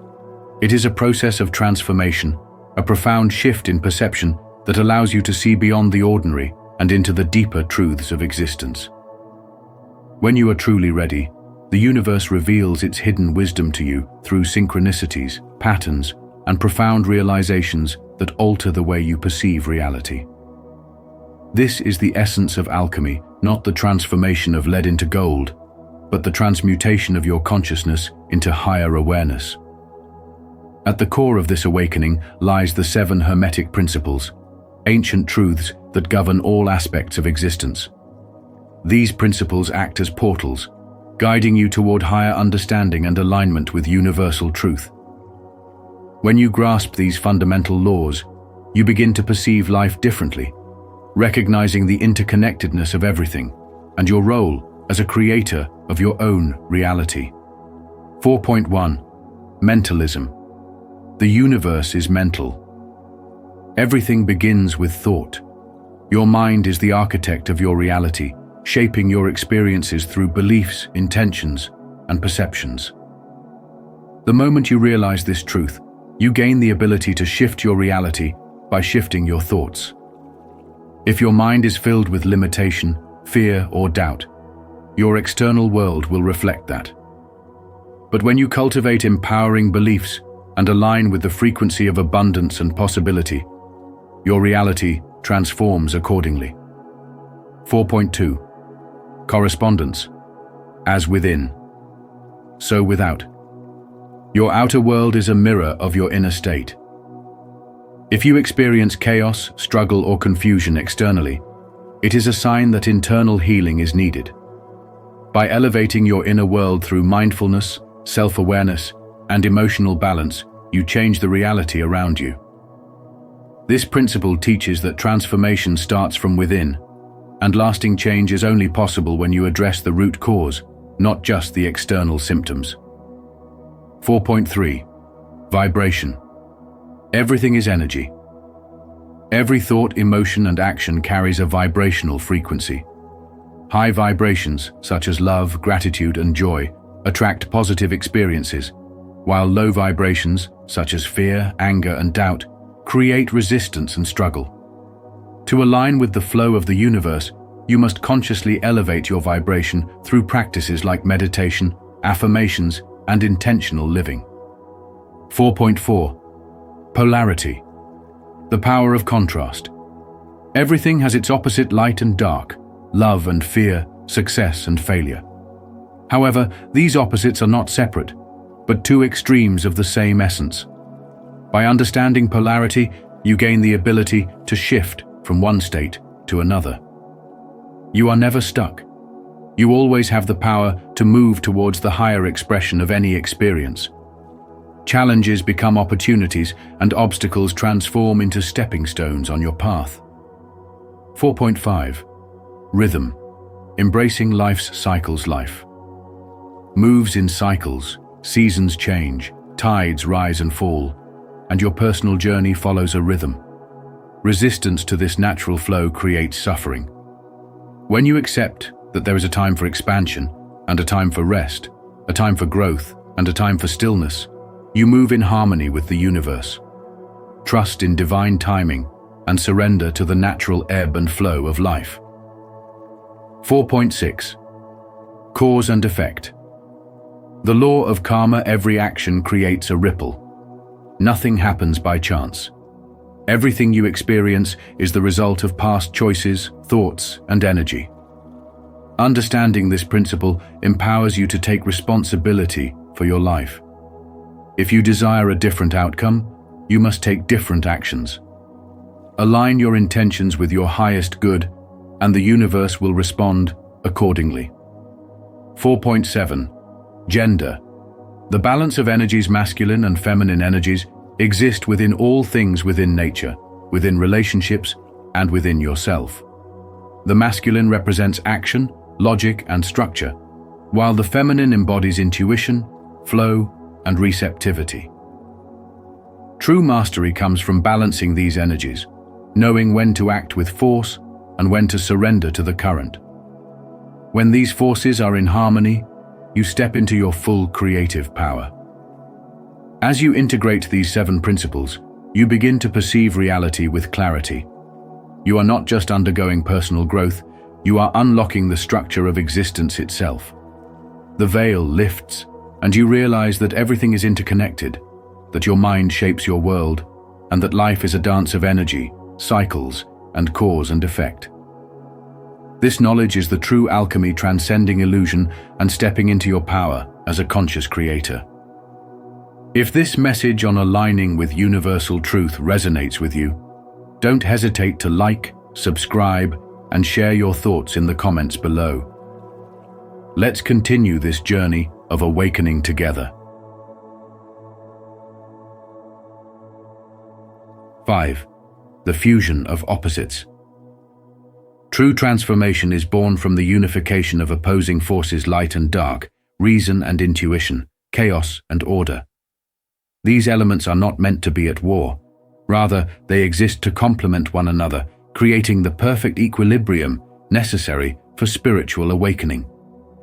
It is a process of transformation, a profound shift in perception that allows you to see beyond the ordinary and into the deeper truths of existence. When you are truly ready, the universe reveals its hidden wisdom to you through synchronicities, patterns, and profound realizations that alter the way you perceive reality. This is the essence of alchemy, not the transformation of lead into gold, but the transmutation of your consciousness into higher awareness. At the core of this awakening lies the 7 Hermetic principles, ancient truths that govern all aspects of existence. These principles act as portals, guiding you toward higher understanding and alignment with universal truth. When you grasp these fundamental laws, you begin to perceive life differently, recognizing the interconnectedness of everything and your role as a creator of your own reality. 4.1. Mentalism. The universe is mental. Everything begins with thought. Your mind is the architect of your reality, shaping your experiences through beliefs, intentions, and perceptions. The moment you realize this truth, you gain the ability to shift your reality by shifting your thoughts. If your mind is filled with limitation, fear, or doubt, your external world will reflect that. But when you cultivate empowering beliefs and align with the frequency of abundance and possibility, your reality transforms accordingly. 4.2. Correspondence. As within, so without. Your outer world is a mirror of your inner state. If you experience chaos, struggle, or confusion externally, it is a sign that internal healing is needed. By elevating your inner world through mindfulness, self-awareness, and emotional balance, you change the reality around you. This principle teaches that transformation starts from within, and lasting change is only possible when you address the root cause, not just the external symptoms. 4.3. Vibration. Everything is energy. Every thought, emotion, and action carries a vibrational frequency. High vibrations, such as love, gratitude, and joy, attract positive experiences, while low vibrations, such as fear, anger, and doubt, create resistance and struggle. To align with the flow of the universe, you must consciously elevate your vibration through practices like meditation, affirmations, and intentional living. 4.4. Polarity. The power of contrast. Everything has its opposite, light and dark, love and fear, success and failure. However, these opposites are not separate, but two extremes of the same essence. By understanding polarity, you gain the ability to shift from one state to another. You are never stuck. You always have the power to move towards the higher expression of any experience. Challenges become opportunities, and obstacles transform into stepping stones on your path. 4.5. Rhythm. Embracing life's cycles. Life moves in cycles, seasons change, tides rise and fall, and your personal journey follows a rhythm. Resistance to this natural flow creates suffering. When you accept that there is a time for expansion and a time for rest, a time for growth and a time for stillness, you move in harmony with the universe. Trust in divine timing and surrender to the natural ebb and flow of life. 4.6. Cause and effect. The law of karma: every action creates a ripple. Nothing happens by chance. Everything you experience is the result of past choices, thoughts, and energy. Understanding this principle empowers you to take responsibility for your life. If you desire a different outcome, you must take different actions. Align your intentions with your highest good, and the universe will respond accordingly. 4.7. Gender. The balance of energies, masculine and feminine energies, exist within all things within nature, within relationships, and within yourself. The masculine represents action, logic, and structure, while the feminine embodies intuition, flow, and receptivity. True mastery comes from balancing these energies, knowing when to act with force and when to surrender to the current. When these forces are in harmony, you step into your full creative power. As you integrate these 7 principles, you begin to perceive reality with clarity. You are not just undergoing personal growth, you are unlocking the structure of existence itself. The veil lifts, and you realize that everything is interconnected, that your mind shapes your world, and that life is a dance of energy, cycles, and cause and effect. This knowledge is the true alchemy, transcending illusion and stepping into your power as a conscious creator. If this message on aligning with universal truth resonates with you, don't hesitate to like, subscribe, and share your thoughts in the comments below. Let's continue this journey of awakening together. 5. The fusion of opposites. True transformation is born from the unification of opposing forces, light and dark, reason and intuition, chaos and order. These elements are not meant to be at war. Rather, they exist to complement one another, creating the perfect equilibrium necessary for spiritual awakening.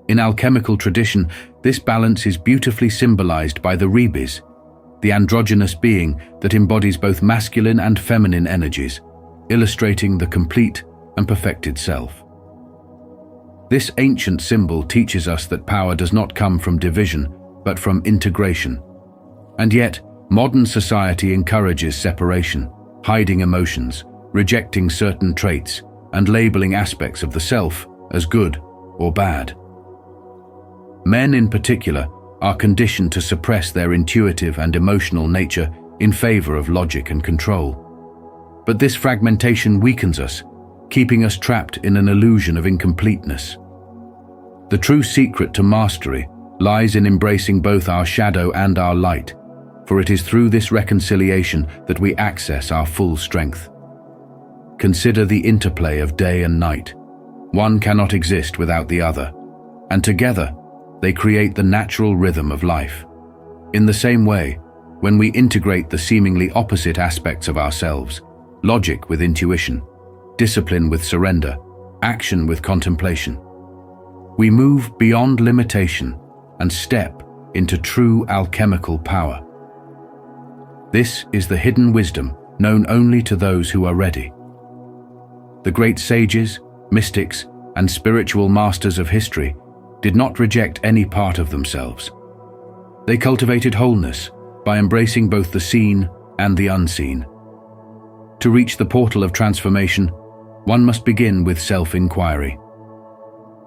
In alchemical tradition, this balance is beautifully symbolized by the rebis, the androgynous being that embodies both masculine and feminine energies, illustrating the complete and perfected self. This ancient symbol teaches us that power does not come from division, but from integration. And yet, modern society encourages separation, hiding emotions, rejecting certain traits, and labeling aspects of the self as good or bad. Men in particular are conditioned to suppress their intuitive and emotional nature in favor of logic and control. But this fragmentation weakens us, keeping us trapped in an illusion of incompleteness. The true secret to mastery lies in embracing both our shadow and our light, for it is through this reconciliation that we access our full strength. Consider the interplay of day and night. One cannot exist without the other, and together they create the natural rhythm of life. In the same way, when we integrate the seemingly opposite aspects of ourselves, logic with intuition, discipline with surrender, action with contemplation, we move beyond limitation and step into true alchemical power. This is the hidden wisdom known only to those who are ready. The great sages, mystics, and spiritual masters of history did not reject any part of themselves. They cultivated wholeness by embracing both the seen and the unseen. To reach the portal of transformation, one must begin with self-inquiry.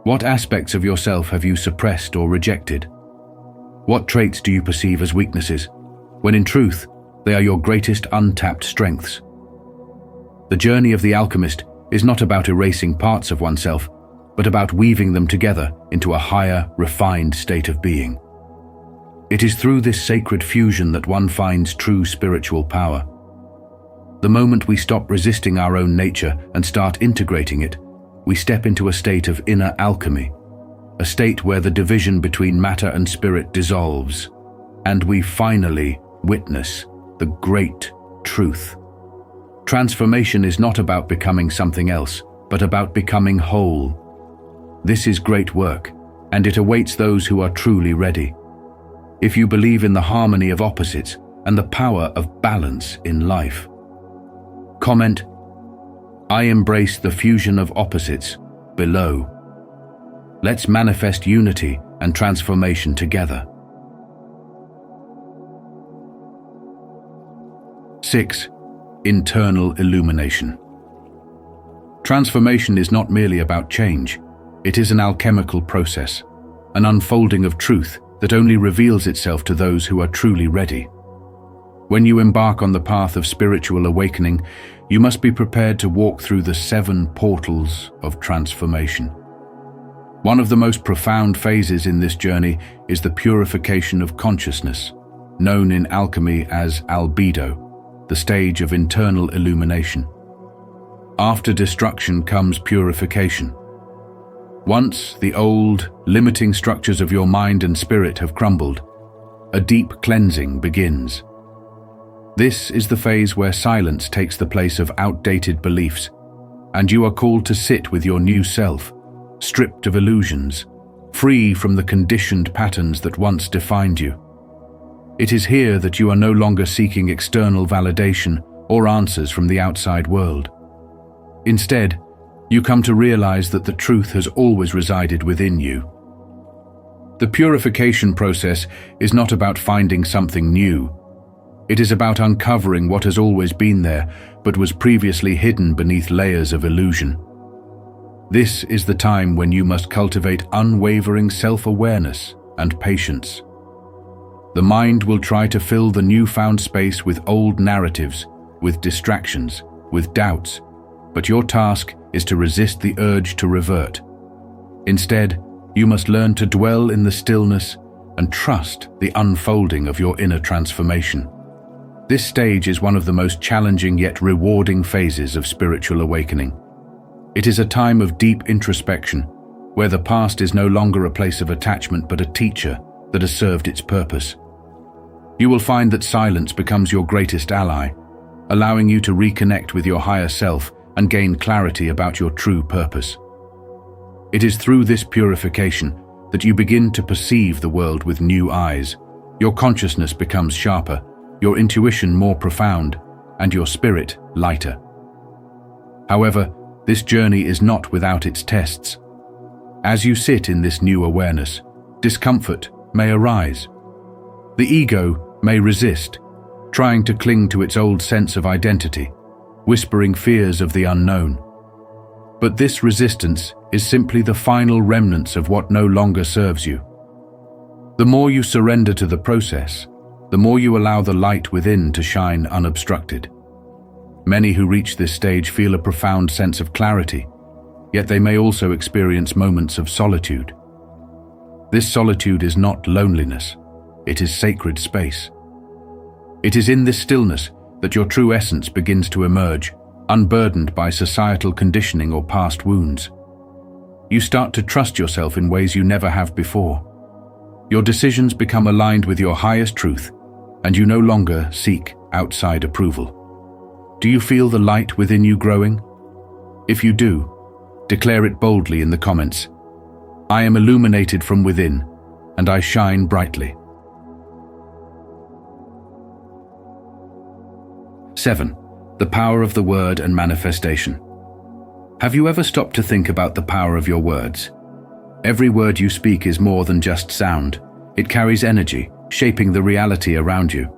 What aspects of yourself have you suppressed or rejected? What traits do you perceive as weaknesses, when in truth, they are your greatest untapped strengths? The journey of the alchemist is not about erasing parts of oneself, but about weaving them together into a higher, refined state of being. It is through this sacred fusion that one finds true spiritual power. The moment we stop resisting our own nature and start integrating it, we step into a state of inner alchemy, a state where the division between matter and spirit dissolves, and we finally witness the great truth. Transformation is not about becoming something else, but about becoming whole. This is great work, and it awaits those who are truly ready. If you believe in the harmony of opposites and the power of balance in life, comment, "I embrace the fusion of opposites," below. Let's manifest unity and transformation together. 6. Internal illumination. Transformation is not merely about change. It is an alchemical process, an unfolding of truth that only reveals itself to those who are truly ready. When you embark on the path of spiritual awakening, you must be prepared to walk through the 7 portals of transformation. One of the most profound phases in this journey is the purification of consciousness, known in alchemy as albedo, the stage of internal illumination. After destruction comes purification. Once the old, limiting structures of your mind and spirit have crumbled, a deep cleansing begins. This is the phase where silence takes the place of outdated beliefs, and you are called to sit with your new self, stripped of illusions, free from the conditioned patterns that once defined you. It is here that you are no longer seeking external validation or answers from the outside world. Instead, you come to realize that the truth has always resided within you. The purification process is not about finding something new. It is about uncovering what has always been there, but was previously hidden beneath layers of illusion. This is the time when you must cultivate unwavering self-awareness and patience. The mind will try to fill the newfound space with old narratives, with distractions, with doubts, but your task is to resist the urge to revert. Instead, you must learn to dwell in the stillness and trust the unfolding of your inner transformation. This stage is one of the most challenging yet rewarding phases of spiritual awakening. It is a time of deep introspection, where the past is no longer a place of attachment but a teacher that has served its purpose. You will find that silence becomes your greatest ally, allowing you to reconnect with your higher self and gain clarity about your true purpose. It is through this purification that you begin to perceive the world with new eyes. Your consciousness becomes sharper, your intuition more profound, and your spirit lighter. However, this journey is not without its tests. As you sit in this new awareness, discomfort may arise. The ego may resist, trying to cling to its old sense of identity, whispering fears of the unknown. But this resistance is simply the final remnants of what no longer serves you. The more you surrender to the process, the more you allow the light within to shine unobstructed. Many who reach this stage feel a profound sense of clarity, yet they may also experience moments of solitude. This solitude is not loneliness, it is sacred space. It is in this stillness that your true essence begins to emerge, unburdened by societal conditioning or past wounds. You start to trust yourself in ways you never have before. Your decisions become aligned with your highest truth, and you no longer seek outside approval. Do you feel the light within you growing? If you do, declare it boldly in the comments. I am illuminated from within, and I shine brightly. 7. The power of the word and manifestation. Have you ever stopped to think about the power of your words? Every word you speak is more than just sound. It carries energy, shaping the reality around you.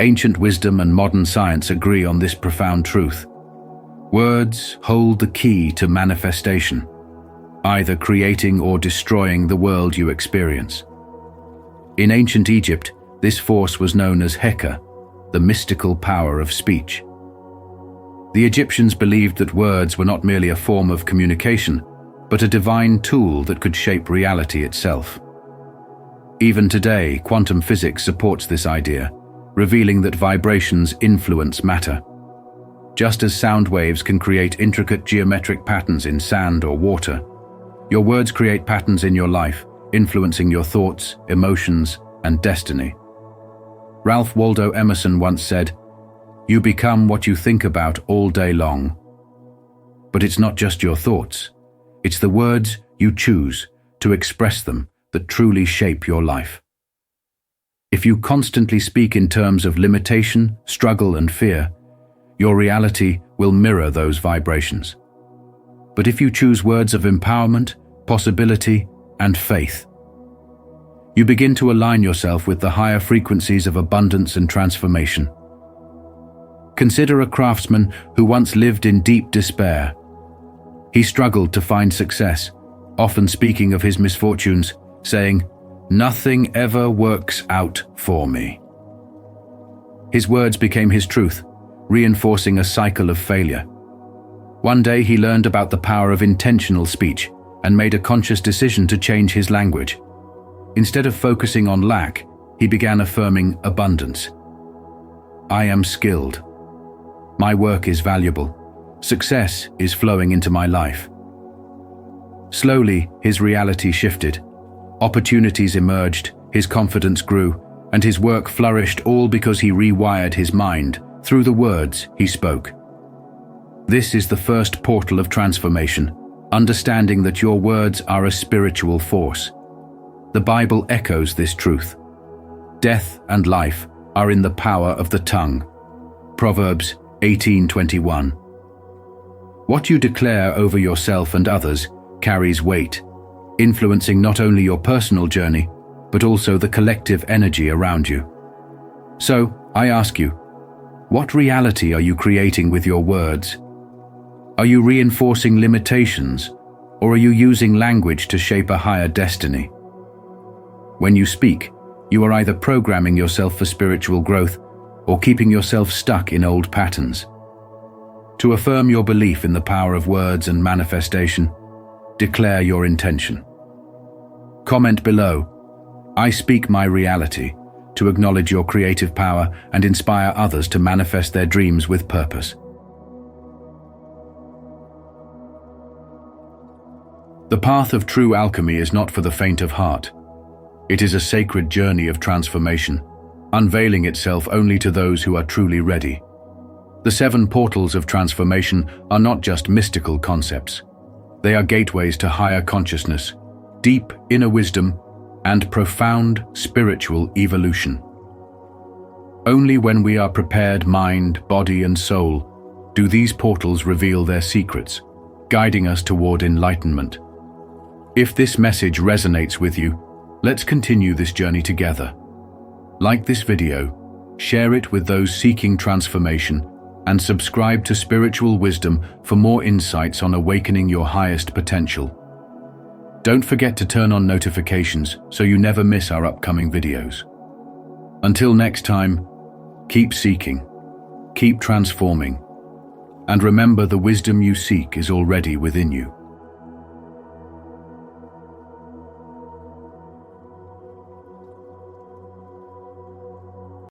Ancient wisdom and modern science agree on this profound truth. Words hold the key to manifestation, either creating or destroying the world you experience. In ancient Egypt, this force was known as Heka, the mystical power of speech. The Egyptians believed that words were not merely a form of communication, but a divine tool that could shape reality itself. Even today, quantum physics supports this idea, revealing that vibrations influence matter. Just as sound waves can create intricate geometric patterns in sand or water, your words create patterns in your life, influencing your thoughts, emotions, and destiny. Ralph Waldo Emerson once said, "You become what you think about all day long." But it's not just your thoughts. It's the words you choose to express them that truly shape your life. If you constantly speak in terms of limitation, struggle, and fear, your reality will mirror those vibrations. But if you choose words of empowerment, possibility, and faith, you begin to align yourself with the higher frequencies of abundance and transformation. Consider a craftsman who once lived in deep despair. He struggled to find success, often speaking of his misfortunes, saying, "Nothing ever works out for me." His words became his truth, reinforcing a cycle of failure. One day he learned about the power of intentional speech and made a conscious decision to change his language. Instead of focusing on lack, he began affirming abundance. "I am skilled. My work is valuable. Success is flowing into my life." Slowly, his reality shifted. Opportunities emerged, his confidence grew, and his work flourished, all because he rewired his mind through the words he spoke. This is the first portal of transformation, understanding that your words are a spiritual force. The Bible echoes this truth. Death and life are in the power of the tongue. Proverbs 18:21. What you declare over yourself and others carries weight, influencing not only your personal journey, but also the collective energy around you. So, I ask you, what reality are you creating with your words? Are you reinforcing limitations, or are you using language to shape a higher destiny? When you speak, you are either programming yourself for spiritual growth or keeping yourself stuck in old patterns. To affirm your belief in the power of words and manifestation, declare your intention. Comment below, "I speak my reality," to acknowledge your creative power and inspire others to manifest their dreams with purpose. The path of true alchemy is not for the faint of heart. It is a sacred journey of transformation, unveiling itself only to those who are truly ready. The 7 portals of transformation are not just mystical concepts. They are gateways to higher consciousness, deep inner wisdom, and profound spiritual evolution. Only when we are prepared, mind, body, and soul, do these portals reveal their secrets, guiding us toward enlightenment. If this message resonates with you, let's continue this journey together. Like this video, share it with those seeking transformation, and subscribe to Spiritual Wisdom for more insights on awakening your highest potential. Don't forget to turn on notifications so you never miss our upcoming videos. Until next time, keep seeking, keep transforming, and remember, the wisdom you seek is already within you.